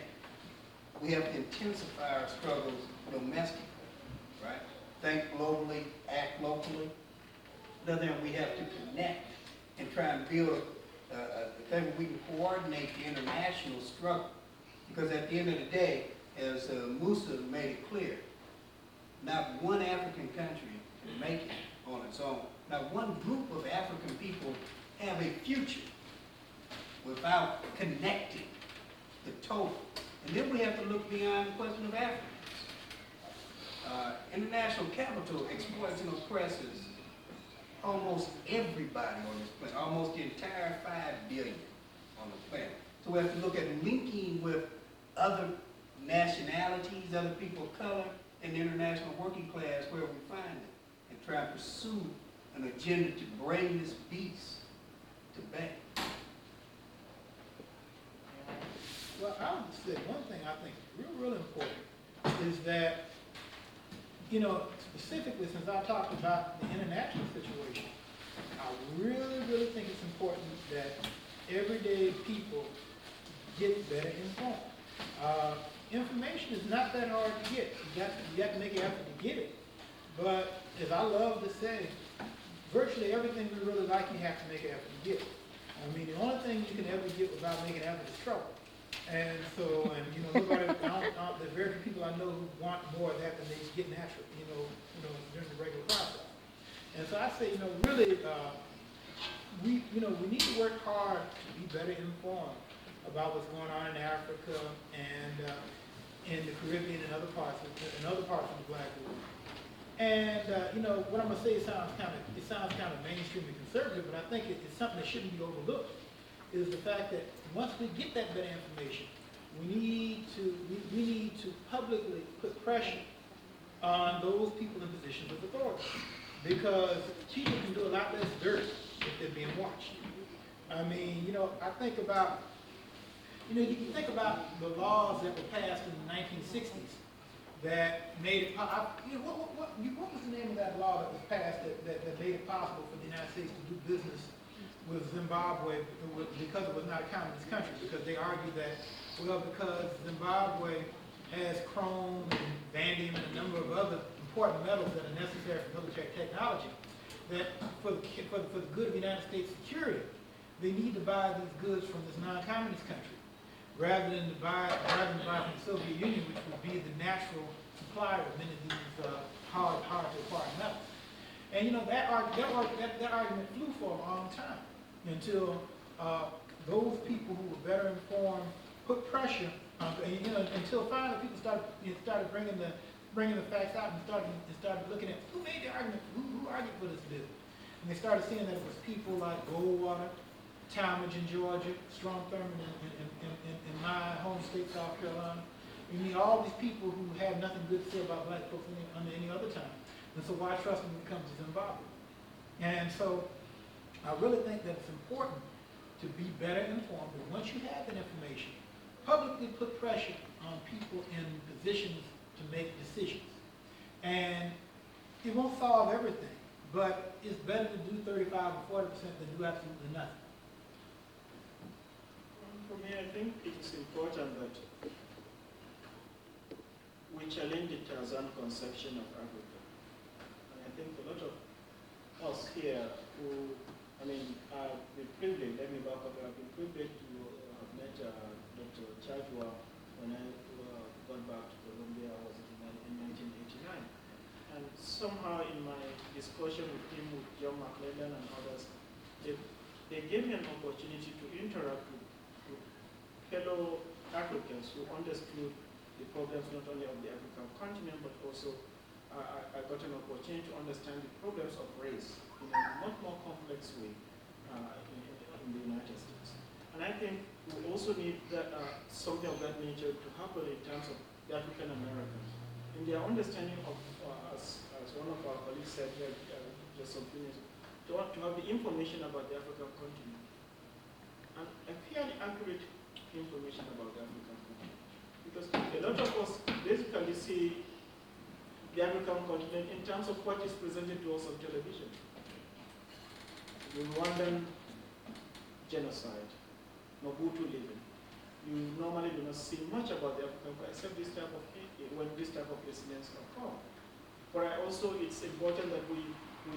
Speaker 1: we have to intensify our struggles domestically, right? Think globally, act locally. On the other hand, we have to connect and try and build a thing where we can coordinate the international struggle. Because at the end of the day, as Musa made it clear, not one African country can make it on its own. Not one group of African people have a future without connecting the total. And then we have to look beyond the question of Africans. International capital exploits and oppresses almost everybody on this planet, almost the entire 5 billion on the planet. So we have to look at linking with other nationalities, other people of color, and the international working class where we find it, and try to pursue an agenda to bring this beast to bay.
Speaker 3: Well, I would say one thing I think is real important is that, you know, specifically since I talked about the international situation, I really think it's important that everyday people get better informed. Information is not that hard to get. You have to make an effort to get it. But as I love to say, virtually everything we really like, you have to make an effort to get. I mean, the only thing you can ever get without making an effort is trouble. And so, and you know, nobody, there's very few people I know who want more of that than they get naturally, you know, during the regular process. And so I say, you know, really, we need to work hard to be better informed about what's going on in Africa and in the Caribbean and other parts of the Black world. And you know, what I'm gonna say sounds kind of mainstream and conservative, but I think it's something that shouldn't be overlooked. Is the fact that once we get that better information, we need to publicly put pressure on those people in positions of authority, because people can do a lot less dirt if they're being watched. I mean, you know, I think about, you think about the laws that were passed in the 1960s that made it, what was the name of that law that was passed that made it possible for the United States to do business with Zimbabwe because it was not a communist country? Because they argued that, well, because Zimbabwe has chrome and vanadium and a number of other important metals that are necessary for military technology, that for the good of the United States security, they need to buy these goods from this non-communist country, rather than buy from the Soviet Union, which would be the natural supplier of many of these hard to acquire metals. And you know, that argument flew for a long time until those people who were better informed put pressure on, until finally people started bringing the facts out and started looking at who made the argument, who argued for this bill. And they started seeing that it was people like Goldwater, Talmadge in Georgia, Strom Thurmond in my home state, South Carolina. You mean all these people who had nothing good to say about black folks under any other time. And so why trust them when it comes to Zimbabwe? And so I really think that it's important to be better informed, but once you have that information, publicly put pressure on people in positions to make decisions. And it won't solve everything, but it's better to do 35 or 40% than do absolutely nothing.
Speaker 4: For me, I think it is important that we challenge the Tarzan conception of Africa. And I think a lot of us here who, I've been privileged, let me back up, I've been privileged to have met Dr. Chajwa when I got back to Colombia, was in 1989. And somehow in my discussion with him, with John McClellan and others, they gave me an opportunity to interact with fellow Africans who understood the problems not only of the African continent, but also I got an opportunity to understand the problems of race in a much more complex way in the United States. And I think we also need that, something of that nature to happen in terms of the African Americans. In their understanding of, as one of our colleagues said here just some few minutes ago, to have the information about the African continent. And a fairly accurate information about the African continent. Because a lot of us basically see the African continent in terms of what is presented to us on television. The Rwandan genocide, Mobutu living. You normally do not see much about the African continent except this type of when this type of incidents occur. But it's important that we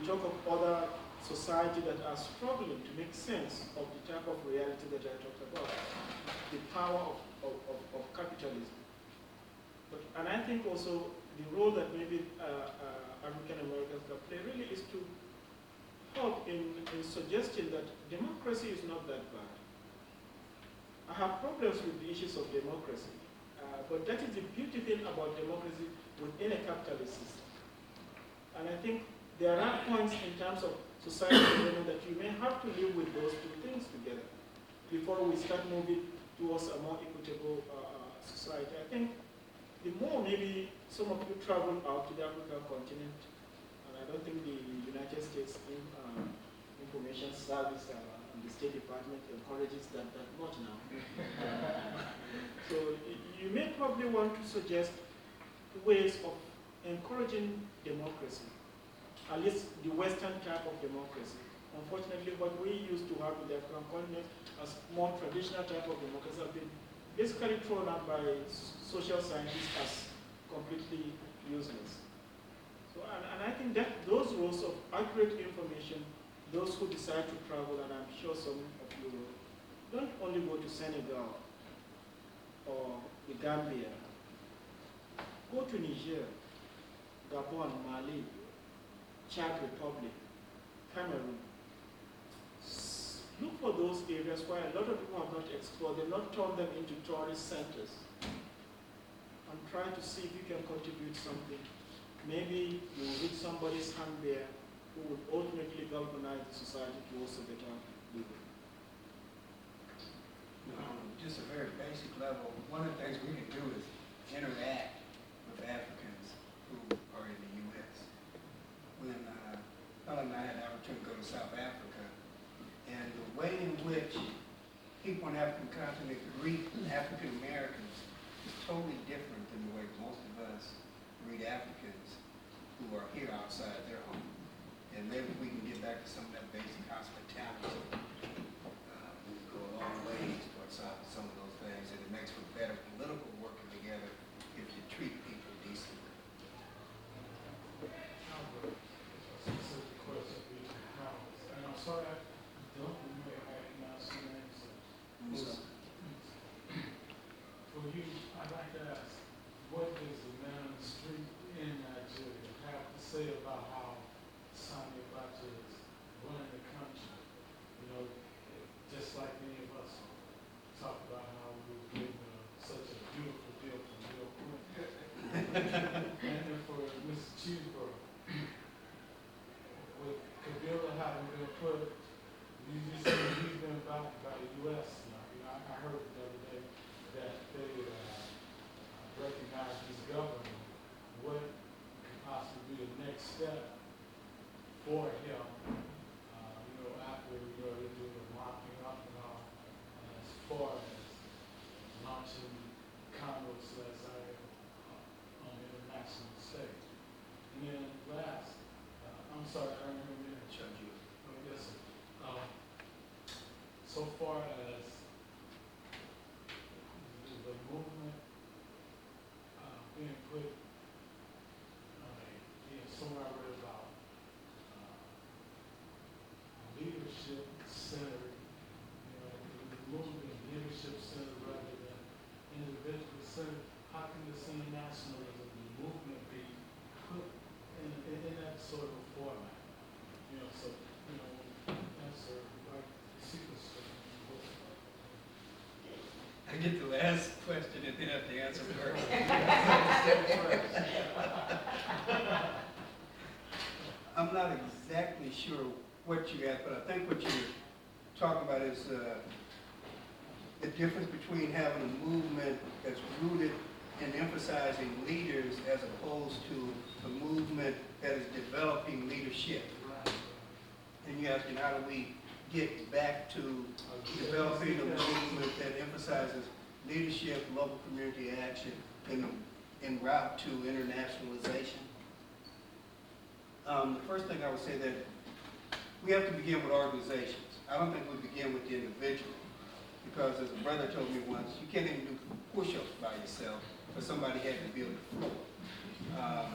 Speaker 4: talk of other societies that are struggling to make sense of the type of reality that I talked about, the power of capitalism. And I think also the role that maybe African Americans can play really is to help in suggesting that democracy is not that bad. I have problems with the issues of democracy, but that is the beauty thing about democracy within a capitalist system. And I think there are points in terms of society development that you may have to live with those two things together before we start moving towards a more equitable society. I think the more maybe some of you travel out to the African continent, and I don't think the United States Information Service and the State Department encourages that much now. So you may probably want to suggest ways of encouraging democracy, at least the Western type of democracy. Unfortunately, what we used to have in the African continent as more traditional type of democracy have been basically thrown out by social scientists as completely useless. So, and I think that those roles of accurate information, those who decide to travel, and I'm sure some of you don't only go to Senegal or the Gambia, go to Niger, Gabon, Mali, Chad Republic, Cameroon. Look for those areas where a lot of people have not explored. They've not turned them into tourist centers. And try to see if you can contribute something. Maybe you will reach somebody's hand there who will ultimately galvanize the society towards a better living.
Speaker 1: Just a very basic level, one of the things we can do is interact with Africans who are in the U.S. When Ellen and I had the opportunity to go to South Africa, and the way in which people on the African continent greet African Americans is totally different than the way most of us greet Africans who are here outside their home. And maybe we can get back to some of that basic hospitality. We go a long ways towards some of those things, and it makes for better political working together if you treat people decently.
Speaker 6: Specific question for you, and I'm sorry I don't remember how you pronounce your name, so. For you, I'd like to ask, what does a man on the street in Nigeria have to say about how Sani Abacha is running the country? You know, just like many of us talk about how we were given such a beautiful deal from Bill Clinton. And for Mr. Cheeseburger, with Kabila having been put, you see he's been backed by the U.S. now. You know, I heard the other day that they recognize his government. What could possibly be the next step for him? You know, after they do the locking up and all, as far as launching condos, as I on the international stage. And then last, sorry, I don't mean to
Speaker 3: Chuck you.
Speaker 6: Yes, sir. So far as the movement being put, somewhere I read about leadership centered, the movement leadership centered rather than individual centered. How can the same nationalism, the movement be put in that sort of format? Answer like secret stuff.
Speaker 1: I get the last question and then have to answer first. I'm not exactly sure what you asked, but I think what you're talking about is the difference between having a movement that's rooted in emphasizing leaders as opposed to a movement that is developing leadership. And you're asking how do we get back to developing a movement that emphasizes leadership, local community action, en route to internationalization. The first thing I would say that we have to begin with organizations. I don't think we begin with the individual, because as a brother told me once, you can't even do push-ups by yourself, but somebody had to build the floor.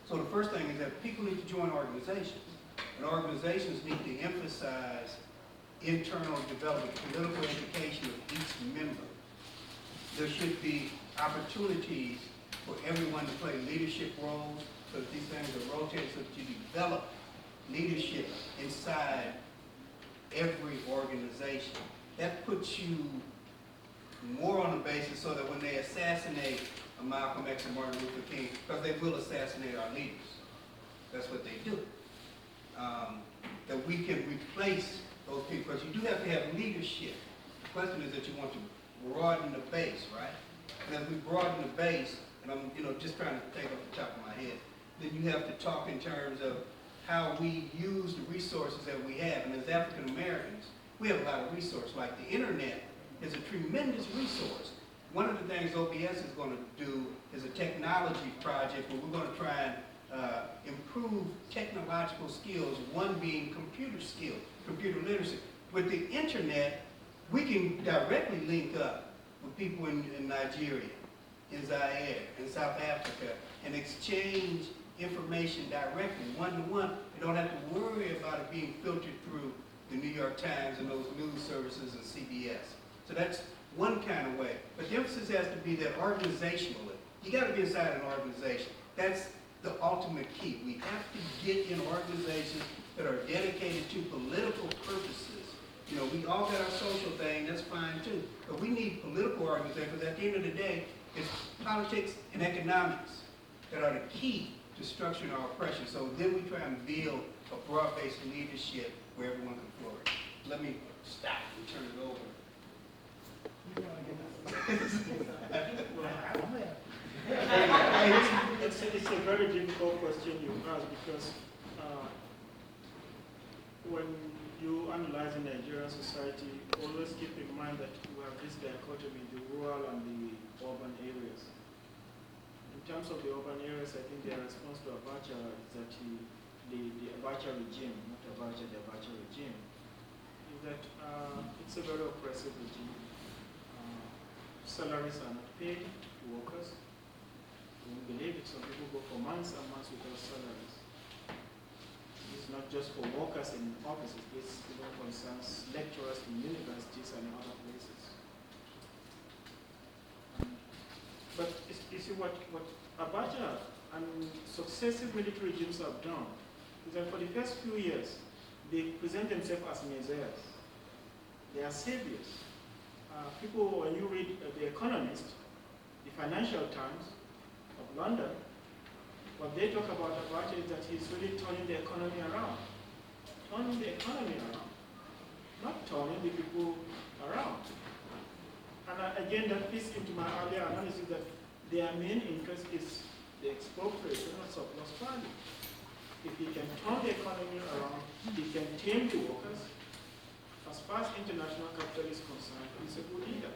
Speaker 1: So the first thing is that people need to join organizations, and organizations need to emphasize internal development, political education of each member. There should be opportunities for everyone to play leadership roles, so that these things are rotated, so that you develop leadership inside every organization. That puts you more on the basis so that when they assassinate a Malcolm X and Martin Luther King, because they will assassinate our leaders. That's what they do. That we can replace those people, because you do have to have leadership. The question is that you want to broaden the base, right? And as we broaden the base, and I'm just trying to think off the top of my head, then you have to talk in terms of how we use the resources that we have. And as African Americans, we have a lot of resources. Like the internet is a tremendous resource. One of the things OPS is going to do is a technology project where we're going to try and improve technological skills, one being computer skills, computer literacy. With the internet, we can directly link up with people in Nigeria, in Zaire, in South Africa, and exchange information directly, one-to-one. You don't have to worry about it being filtered through the New York Times and those news services and CBS. So that's one kind of way. But the emphasis has to be that organizationally. You got to be inside an organization. That's the ultimate key. We have to get in organizations that are dedicated to political purposes. We all got our social thing, that's fine too. But we need political organizations, because at the end of the day, it's politics and economics that are the key to structuring our oppression. So then we try and build a broad-based leadership where everyone can flourish. Let me stop and turn it over.
Speaker 4: It's a very difficult question you ask, because when you analyze the Nigerian society, always keep in mind that we have this dichotomy, the rural and the urban areas. In terms of the urban areas, I think their response to Abacha is that the Abacha regime, not Abacha, the Abacha regime, is that it's a very oppressive regime. Salaries are not paid to workers. You won't believe it, some people go for months and months without salaries. It's not just for workers in offices, this even concerns lecturers in universities and other places. But you see what Abacha and successive military regimes have done is that for the first few years, they present themselves as messiahs. They are saviors. People, when you read The Economist, the Financial Times of London, what they talk about Abacha is that he's really turning the economy around. Turning the economy around. Not turning the people around. And again, that fits into my earlier analysis that their main interest is the expropriation of surplus value. If he can turn the economy around, he can tame the workers. As far as international capital is concerned, he's a good leader.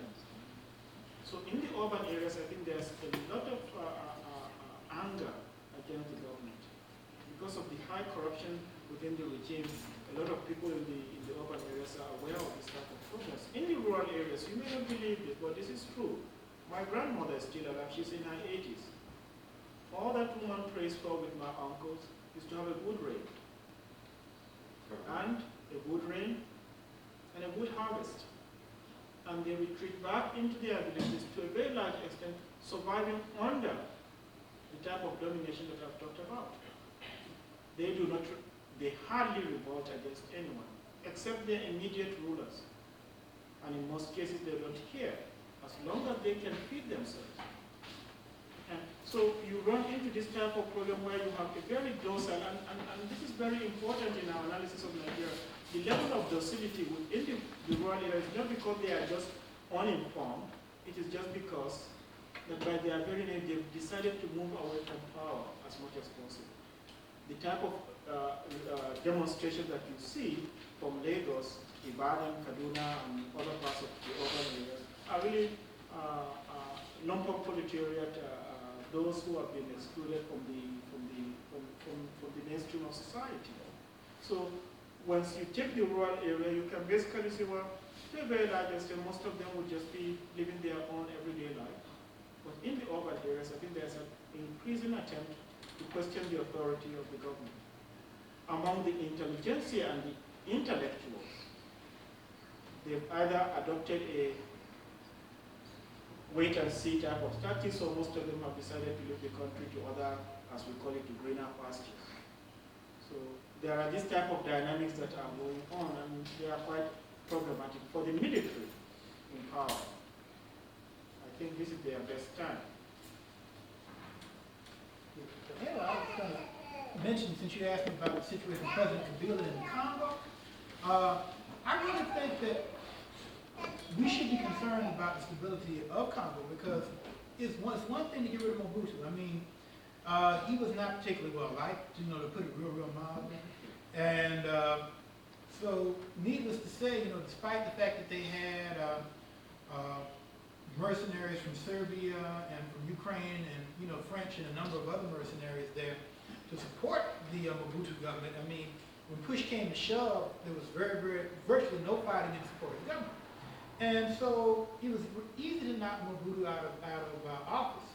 Speaker 4: So in the urban areas, I think there's a lot of anger against the government. because of the high corruption within the regime, a lot of people in the urban areas are aware of this type of programs. In the rural areas, you may not believe it, but this is true. My grandmother is still alive. She's in her 80s. All that woman prays for with my uncles is to have a good rain. And a good rain and a good harvest. And they retreat back into their villages to a very large extent, surviving under the type of domination that I've talked about. They hardly revolt against anyone, except their immediate rulers. And in most cases, they don't care, as long as they can feed themselves. And so you run into this type of program where you have a very docile, and this is very important in our analysis of Nigeria. The level of docility within the rural areas is not because they are just uninformed, it is just because that by their very name they've decided to move away from power as much as possible. The type of demonstrations that you see from Lagos, Ibadan, Kaduna, and other parts of the urban areas are really lumpen proletariat, those who have been excluded from the mainstream of society. So once you take the rural area, you can basically say, well, to a very large extent, most of them would just be living their own everyday life. But in the urban areas, I think there's an increasing attempt to question the authority of the government. Among the intelligentsia and the intellectuals, they've either adopted a wait-and-see type of tactics, or most of them have decided to leave the country to other, as we call it, to greener pastures. So there are these type of dynamics that are going on, and they are quite problematic for the military in power. I think this is their best time.
Speaker 3: Yeah, I was going to mention, since you asked me about the situation of President Kabila in the Congo, I really think that we should be concerned about the stability of Congo, because it's one thing to get rid of Mobutu. I mean, he was not particularly well liked, to put it real mildly. And so, needless to say, despite the fact that they had mercenaries from Serbia and from Ukraine and French and a number of other mercenaries there to support the Mobutu government, I mean, when push came to shove, there was virtually no fighting in support of the government. And so it was easy to knock Mobutu out of office.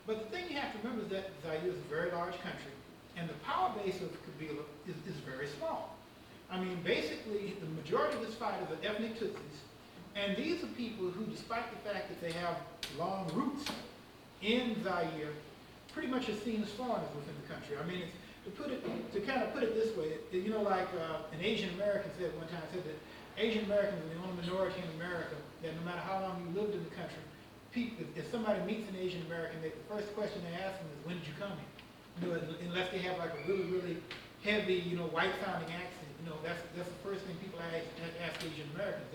Speaker 3: But the thing you have to remember is that Zaire is a very large country, and the power base of Kabila is very small. I mean, basically, the majority of his fighters are ethnic Tutsis, and these are people who, despite the fact that they have long roots in Zaire, pretty much are seen as foreigners within the country. I mean, to kind of put it this way, like an Asian American said one time, said that Asian Americans are the only minority in America that no matter how long you lived in the country, if somebody meets an Asian American, the first question they ask them is, when did you come here? Unless they have like a really heavy, white-sounding accent, that's the first thing people ask Asian Americans.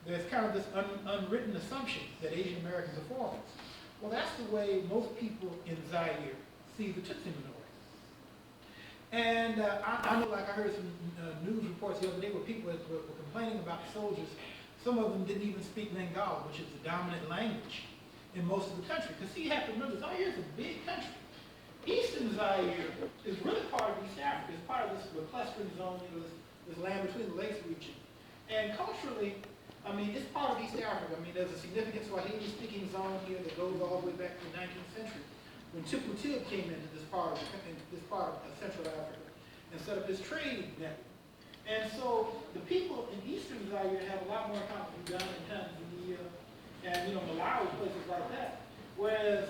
Speaker 3: There's kind of this unwritten assumption that Asian Americans are foreigners. Well, that's the way most people in Zaire see the Tutsi minority. And I know, like I heard some news reports the other day where people were complaining about the soldiers. Some of them didn't even speak Lingala, which is the dominant language in most of the country. Because see, you have to remember, Zaire is a big country. Eastern Zaire is really part of East Africa. It's part of this clustering zone, this land between the lakes region. And culturally, I mean, it's part of East Africa. I mean, there's a significant Swahili-speaking zone here that goes all the way back to the 19th century, when Tipu came into this part of Central Africa and set up this trade network. And so the people in Eastern Zaire have a lot more in common with Ghana and Tanzania and Malawi, places like that. Whereas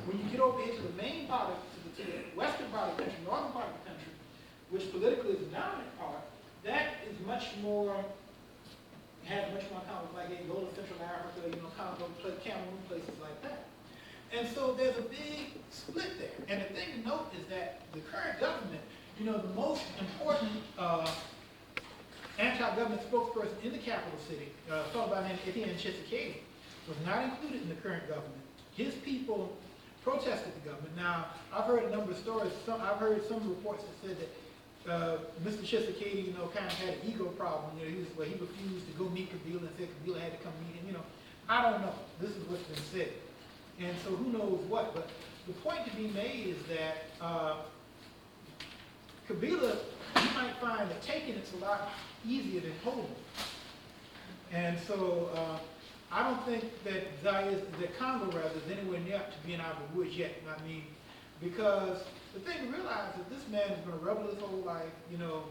Speaker 3: when you get over here to the main part to the western part of the country, northern part of the country, which politically is the dominant part, that is has much more in common with like Angola, Central Africa, Congo, Cameroon, places like that. And so there's a big split there. And the thing to note is that the current government, the most important anti-government spokesperson in the capital city, a fellow by the name of Etienne Tshisekedi, was not included in the current government. His people protested the government. Now, I've heard a number of stories. I've heard some reports that said that Mr. Tshisekedi, kind of had an ego problem. He refused to go meet Kabila and said Kabila had to come meet him. I don't know. This is what's been said. And so who knows what. But the point to be made is that Kabila, you might find that taking it's a lot easier than holding. And so I don't think that that Congo rather is anywhere near to being out of the woods yet. I mean, because the thing to realize is this man has been a rebel his whole life. You know,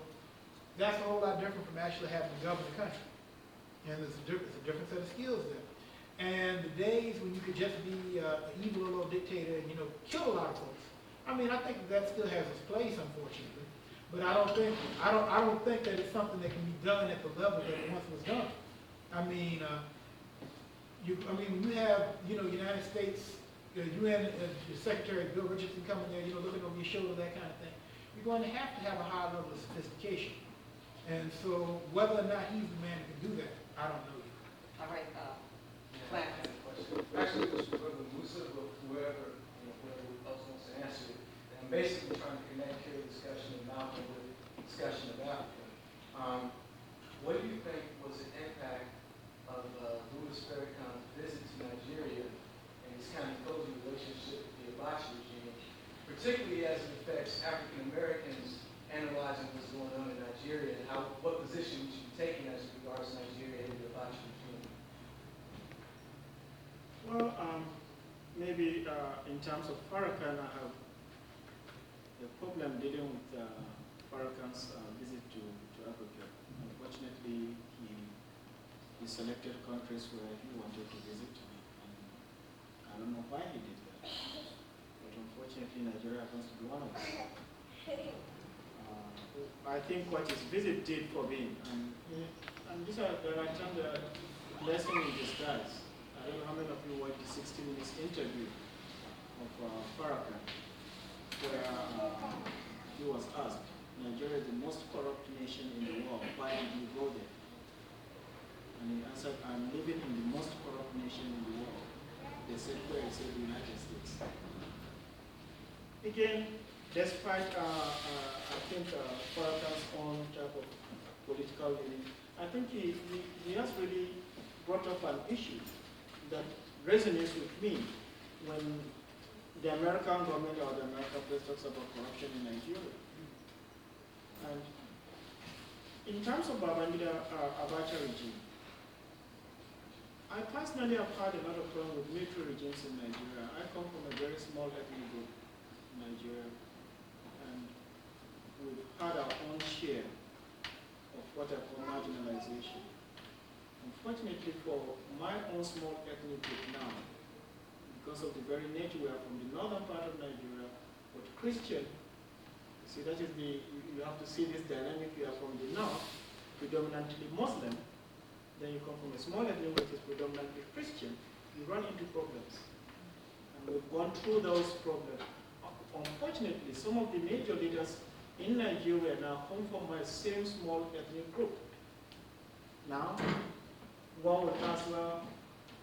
Speaker 3: that's a whole lot different from actually having to govern the country. And there's a different set of skills there. And the days when you could just be an evil little dictator and, you know, kill a lot of folks. I mean, I think that still has its place, unfortunately. But I don't think that it's something that can be done at the level that it once was done. I mean, you have, you know, United States, you had your Secretary Bill Richardson coming there, you know, looking over your shoulder, that kind of thing. You're going to have a high level of sophistication. And so whether or not he's the man who can do that, I don't know yet.
Speaker 2: All right,
Speaker 7: Clarence. Actually, it was whoever Musa or whoever, whoever else wants to answer it. And I'm basically trying to connect here the discussion of Malcolm with the discussion of Africa. What do you think was the impact of Louis Farrakhan's visit to Nigeria and his kind of cozy relationship with the Abacha regime, particularly as it affects African Americans analyzing what's going on in Nigeria and what position you should be taking as regards to Nigeria and the Abacha regime?
Speaker 4: Well, maybe in terms of Farrakhan, I have a problem dealing with Farrakhan's visit to Africa. Unfortunately, he selected countries where he wanted to visit, and I don't know why he did that. But unfortunately, Nigeria happens to be one of them. I think what his visit did for me, and these are the blessing in disguise. I don't know how many of you watched the 60 Minutes interview of Farrakhan, where he was asked, Nigeria is the most corrupt nation in the world, why did you go there? And he answered, I'm living in the most corrupt nation in the world. They said, where? He said, the United States. Again, despite, I think, Farrakhan's own type of political living, I think he has really brought up an issue that resonates with me when the American government or the American press talks about corruption in Nigeria. And in terms of Babangida Abacha regime, I personally have had a lot of problems with military regimes in Nigeria. I come from a very small ethnic group in Nigeria, and we've had our own share of what I call marginalization. Unfortunately for my own small ethnic group now, because of the very nature we are from the northern part of Nigeria, but Christian, see that is you have to see this dynamic, you are from the north, predominantly Muslim, then you come from a small ethnic which is predominantly Christian, you run into problems. And we've gone through those problems. Unfortunately, some of the major leaders in Nigeria now come from my same small ethnic group. Now, one would ask, well,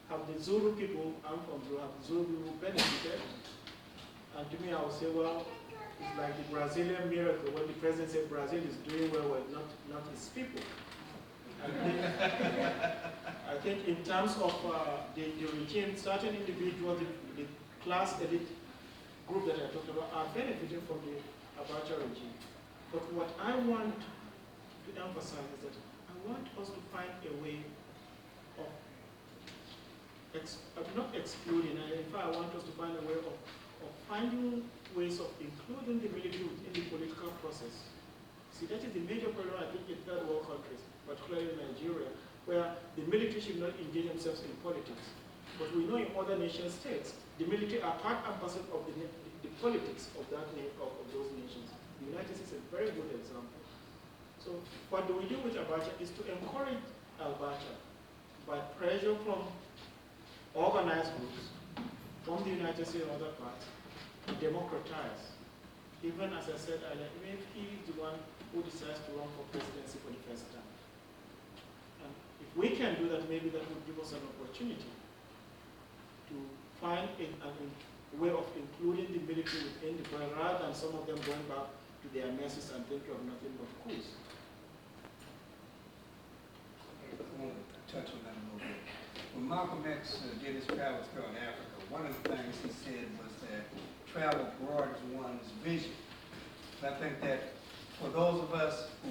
Speaker 4: have the Zulu people, I'm from Zulu, have the Zulu people benefited? And to me, I would say, well, it's like the Brazilian miracle when the president said Brazil is doing well, not his people. I think in terms of the regime, certain individuals, the class elite group that I talked about, are benefiting from the Abacha regime. But what I want to emphasize is that I want us to find a way of not excluding, and in fact I want us to find a way of finding ways of including the military within the political process. See, that is the major problem I think in third world countries, particularly in Nigeria, where the military should not engage themselves in politics. But we know in other nation states, the military are part and parcel of the politics of those nations. The United States is a very good example. So what do we do with Abacha is to encourage Abacha by pressure from organized groups, from the United States and other parts, to democratize. Even as I said earlier, even if he is the one who decides to run for presidency for the first time. And if we can do that, maybe that would give us an opportunity to find a way of including the military within the plan, rather than some of them going back to their messes and thinking of nothing but coups.
Speaker 1: I want to touch on that a little bit. When Malcolm X did his travels throughout Africa, one of the things he said was that travel broadens one's vision. So I think that for those of us who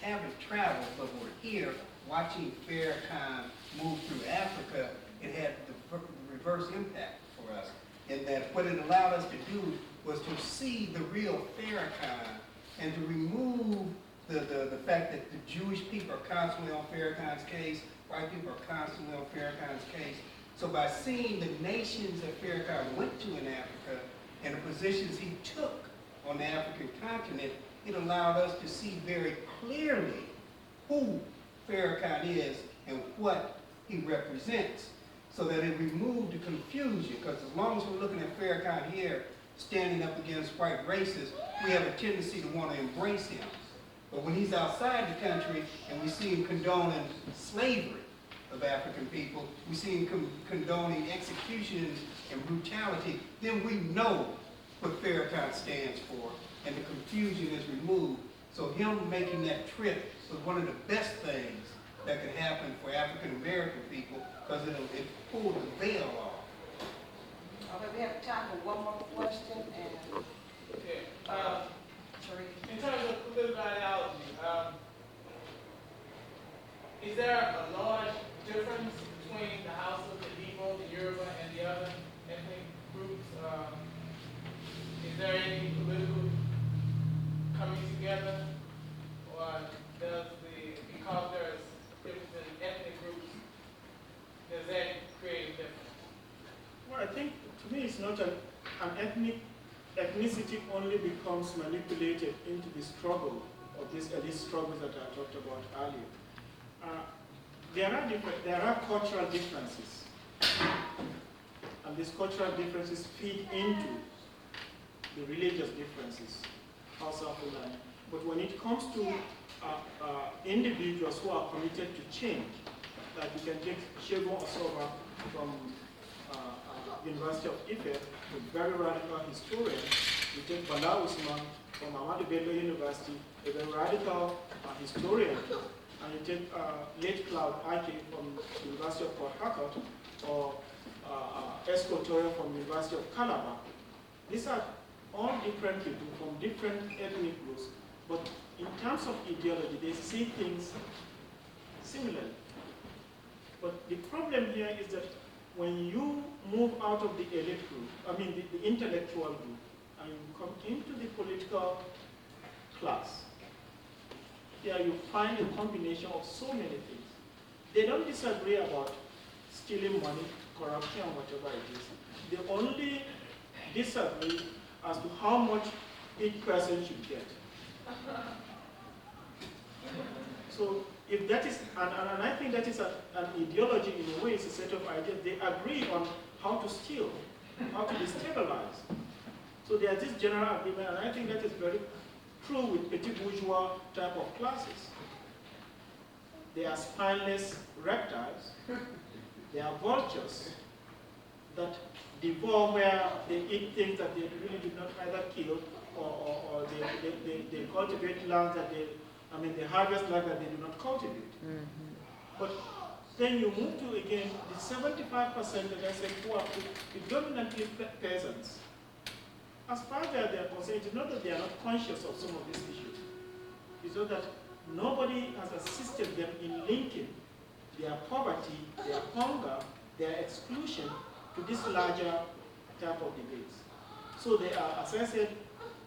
Speaker 1: haven't traveled but were here watching Farrakhan move through Africa, it had the reverse impact for us. In that what it allowed us to do was to see the real Farrakhan and to remove the fact that the Jewish people are constantly on Farrakhan's case, white people are constantly on Farrakhan's case. So by seeing the nations that Farrakhan went to in Africa and the positions he took on the African continent, it allowed us to see very clearly who Farrakhan is and what he represents, so that it removed the confusion, because as long as we're looking at Farrakhan here standing up against white racists, we have a tendency to want to embrace him. But when he's outside the country and we see him condoning slavery of African people, we see him condoning executions and brutality, then we know what Farrakhan stands for, and the confusion is removed. So him making that trip was one of the best things that could happen for African American people, because it pulled the veil off.
Speaker 2: Okay, we have time for one more question, and,
Speaker 3: Okay.
Speaker 2: Sharif.
Speaker 3: In terms of political ideology, is there a large difference between the House of the Igbo, the Yoruba, and the other ethnic groups? Is there any political coming together, or does because there's different ethnic groups, does that create a difference?
Speaker 4: Well, I think to me it's not an ethnicity only becomes manipulated into the struggle of these elite struggles that I talked about earlier. There are cultural differences, and these cultural differences feed into the religious differences, also Fulani. But when it comes to individuals who are committed to change, like you can take Shegun Osoba from University of Ife, a very radical historian. You take Bala Usman from Ahmadu Bello University, a very radical historian. And you take late Cloud Ake from the University of Port Harcourt, or Esco Toyo from the University of Calabar. These are all different people from different ethnic groups, but in terms of ideology, they see things similarly. But the problem here is that when you move out of the elite group, I mean the intellectual group, and you come into the political class, here you find a combination of so many things. They don't disagree about stealing money, corruption, whatever it is. They only disagree as to how much each person should get. So if that is, and I think that is an ideology in a way, it's a set of ideas. They agree on how to steal, how to destabilize. So there's this general agreement, and I think that is very true with petit bourgeois type of classes. They are spineless reptiles. They are vultures that devour where they eat things that they really did not either kill, or they cultivate land that they harvest land that they do not cultivate. But then you move to, again, the 75% that I said who are predominantly peasants. As far as they are concerned, it's not that they are not conscious of some of these issues. It's not that nobody has assisted them in linking their poverty, their hunger, their exclusion to this larger type of debates. So they are, as I said,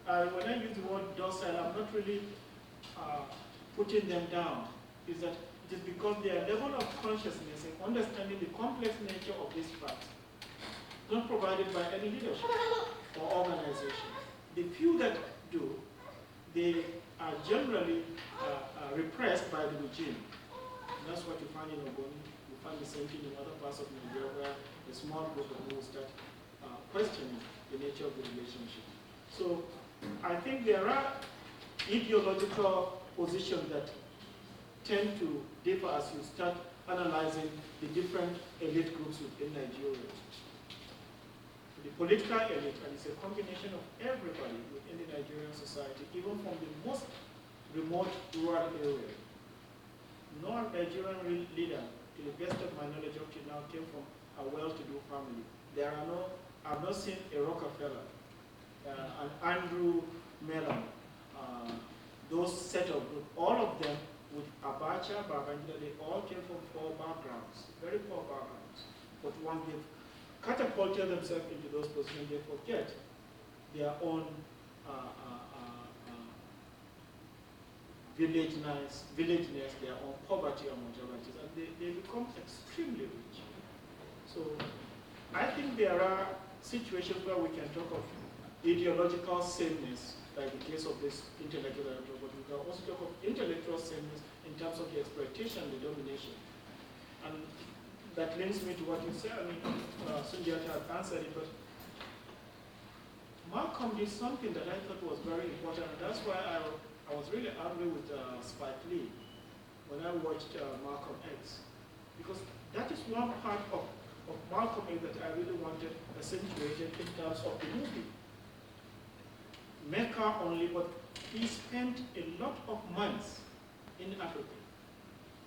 Speaker 4: when I use the word docile, I'm not really putting them down. Is that it is because their level of consciousness and understanding the complex nature of these facts is not provided by any leadership or organization. The few that do, they are generally repressed by the regime. And that's what you find in Ogoni. You find the same thing in other parts of Nigeria, where a small group of people start questioning the nature of the relationship. So I think there are ideological positions that tend to differ as you start analyzing the different elite groups within Nigeria. The political elite, and it's a combination of everybody within the Nigerian society, even from the most remote rural area. No Nigerian leader, to the best of my knowledge up to now, came from a well-to-do family. I've not seen a Rockefeller, an Andrew Mellon, those set of groups, all of them with Abacha, Babangida, they all came from poor backgrounds, very poor backgrounds. But one gave catapulted themselves into those positions, they forget their own villageness, their own poverty and whatever it is, and they become extremely rich. So I think there are situations where we can talk of ideological sameness, like the case of this intellectual, but we can also talk of intellectual sameness in terms of the exploitation and the domination. And that links me to what you said. I mean, Sundiata had answered it, but Malcolm did something that I thought was very important, and that's why I was really angry with Spike Lee when I watched Malcolm X, because that is one part of Malcolm X that I really wanted accentuated in terms of the movie. Mecca only, but he spent a lot of months in Africa.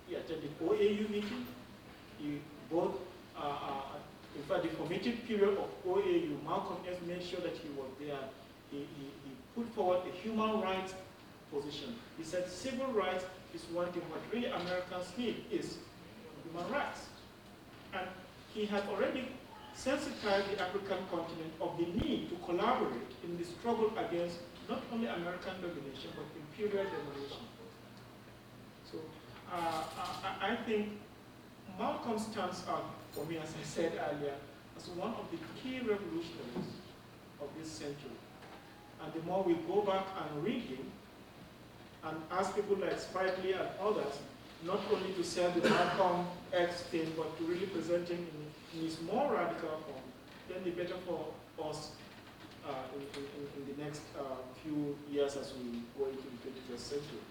Speaker 4: He attended OAU meeting. He both, in fact, the formative period of OAU, Malcolm X made sure that he was there. He put forward a human rights position. He said civil rights is one thing, what really Americans need is human rights. And he had already sensitized the African continent of the need to collaborate in the struggle against not only American domination, but imperial domination. So I think Malcolm stands out for me, as I said earlier, as one of the key revolutionaries of this century. And the more we go back and read him, and ask people like Spike Lee and others, not only to sell the Malcolm X thing, but to really present him in his more radical form, then the better for us in the next few years as we go into the 21st century.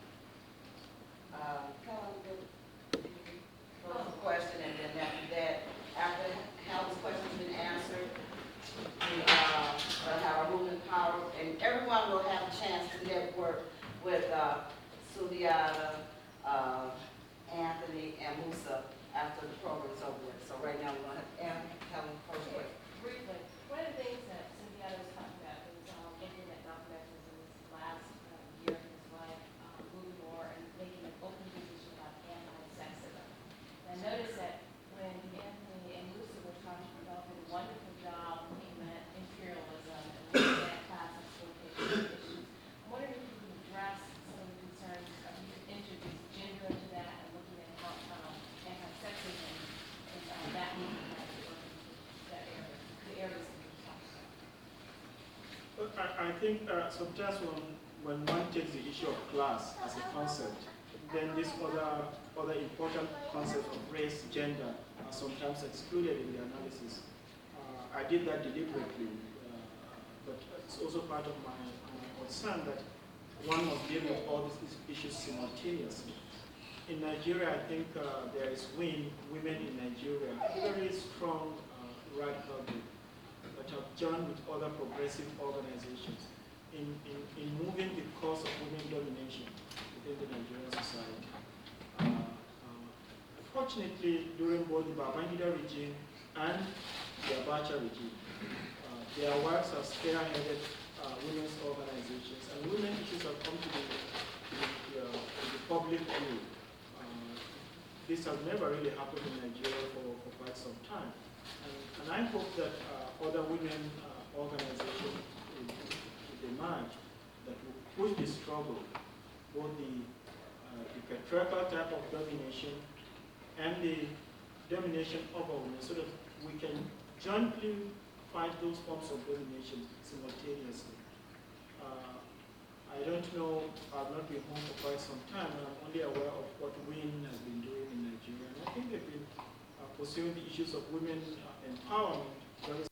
Speaker 2: Close the question, and then after that, after Hal's question's been answered, we'll have a ruling power, and everyone will have a chance to network with Sudiata, Anthony, and Musa after the program's over with. So right now, we're going to have Helen first question.
Speaker 8: Briefly, one of the things that Cynthia was talking about is looking at documentaries in this last year of his life, moving more and making an open position about anti-sexism. And I noticed that when Anthony and Musa were talking about a wonderful job looking at imperialism and looking at class exploitation issues, I'm wondering if you can address some of the concerns of you introduce gender into that and looking at how anti-sexism and that movement has worked into that area, the areas that you talked about.
Speaker 4: I think sometimes when one takes the issue of class as a concept, then this other important concept of race, gender, are sometimes excluded in the analysis. I did that deliberately, but it's also part of my concern that one must deal with all these issues simultaneously. In Nigeria, I think there is women in Nigeria, a very strong radical group that have joined with other progressive organizations in moving the cause of women domination within the Nigerian society. Fortunately, during both the Babangida regime and the Abacha regime, their works have spearheaded women's organizations, and women issues have come to the public view. This has never really happened in Nigeria for quite some time. And I hope that other women organizations will emerge that will push the struggle, both the patriarchal type of domination and the domination of a woman, so that we can jointly fight those forms of domination simultaneously. I don't know, I've not been home for quite some time, and I'm only aware of what WIN has been doing in Nigeria. And I think they've been pursuing the issues of women empowerment very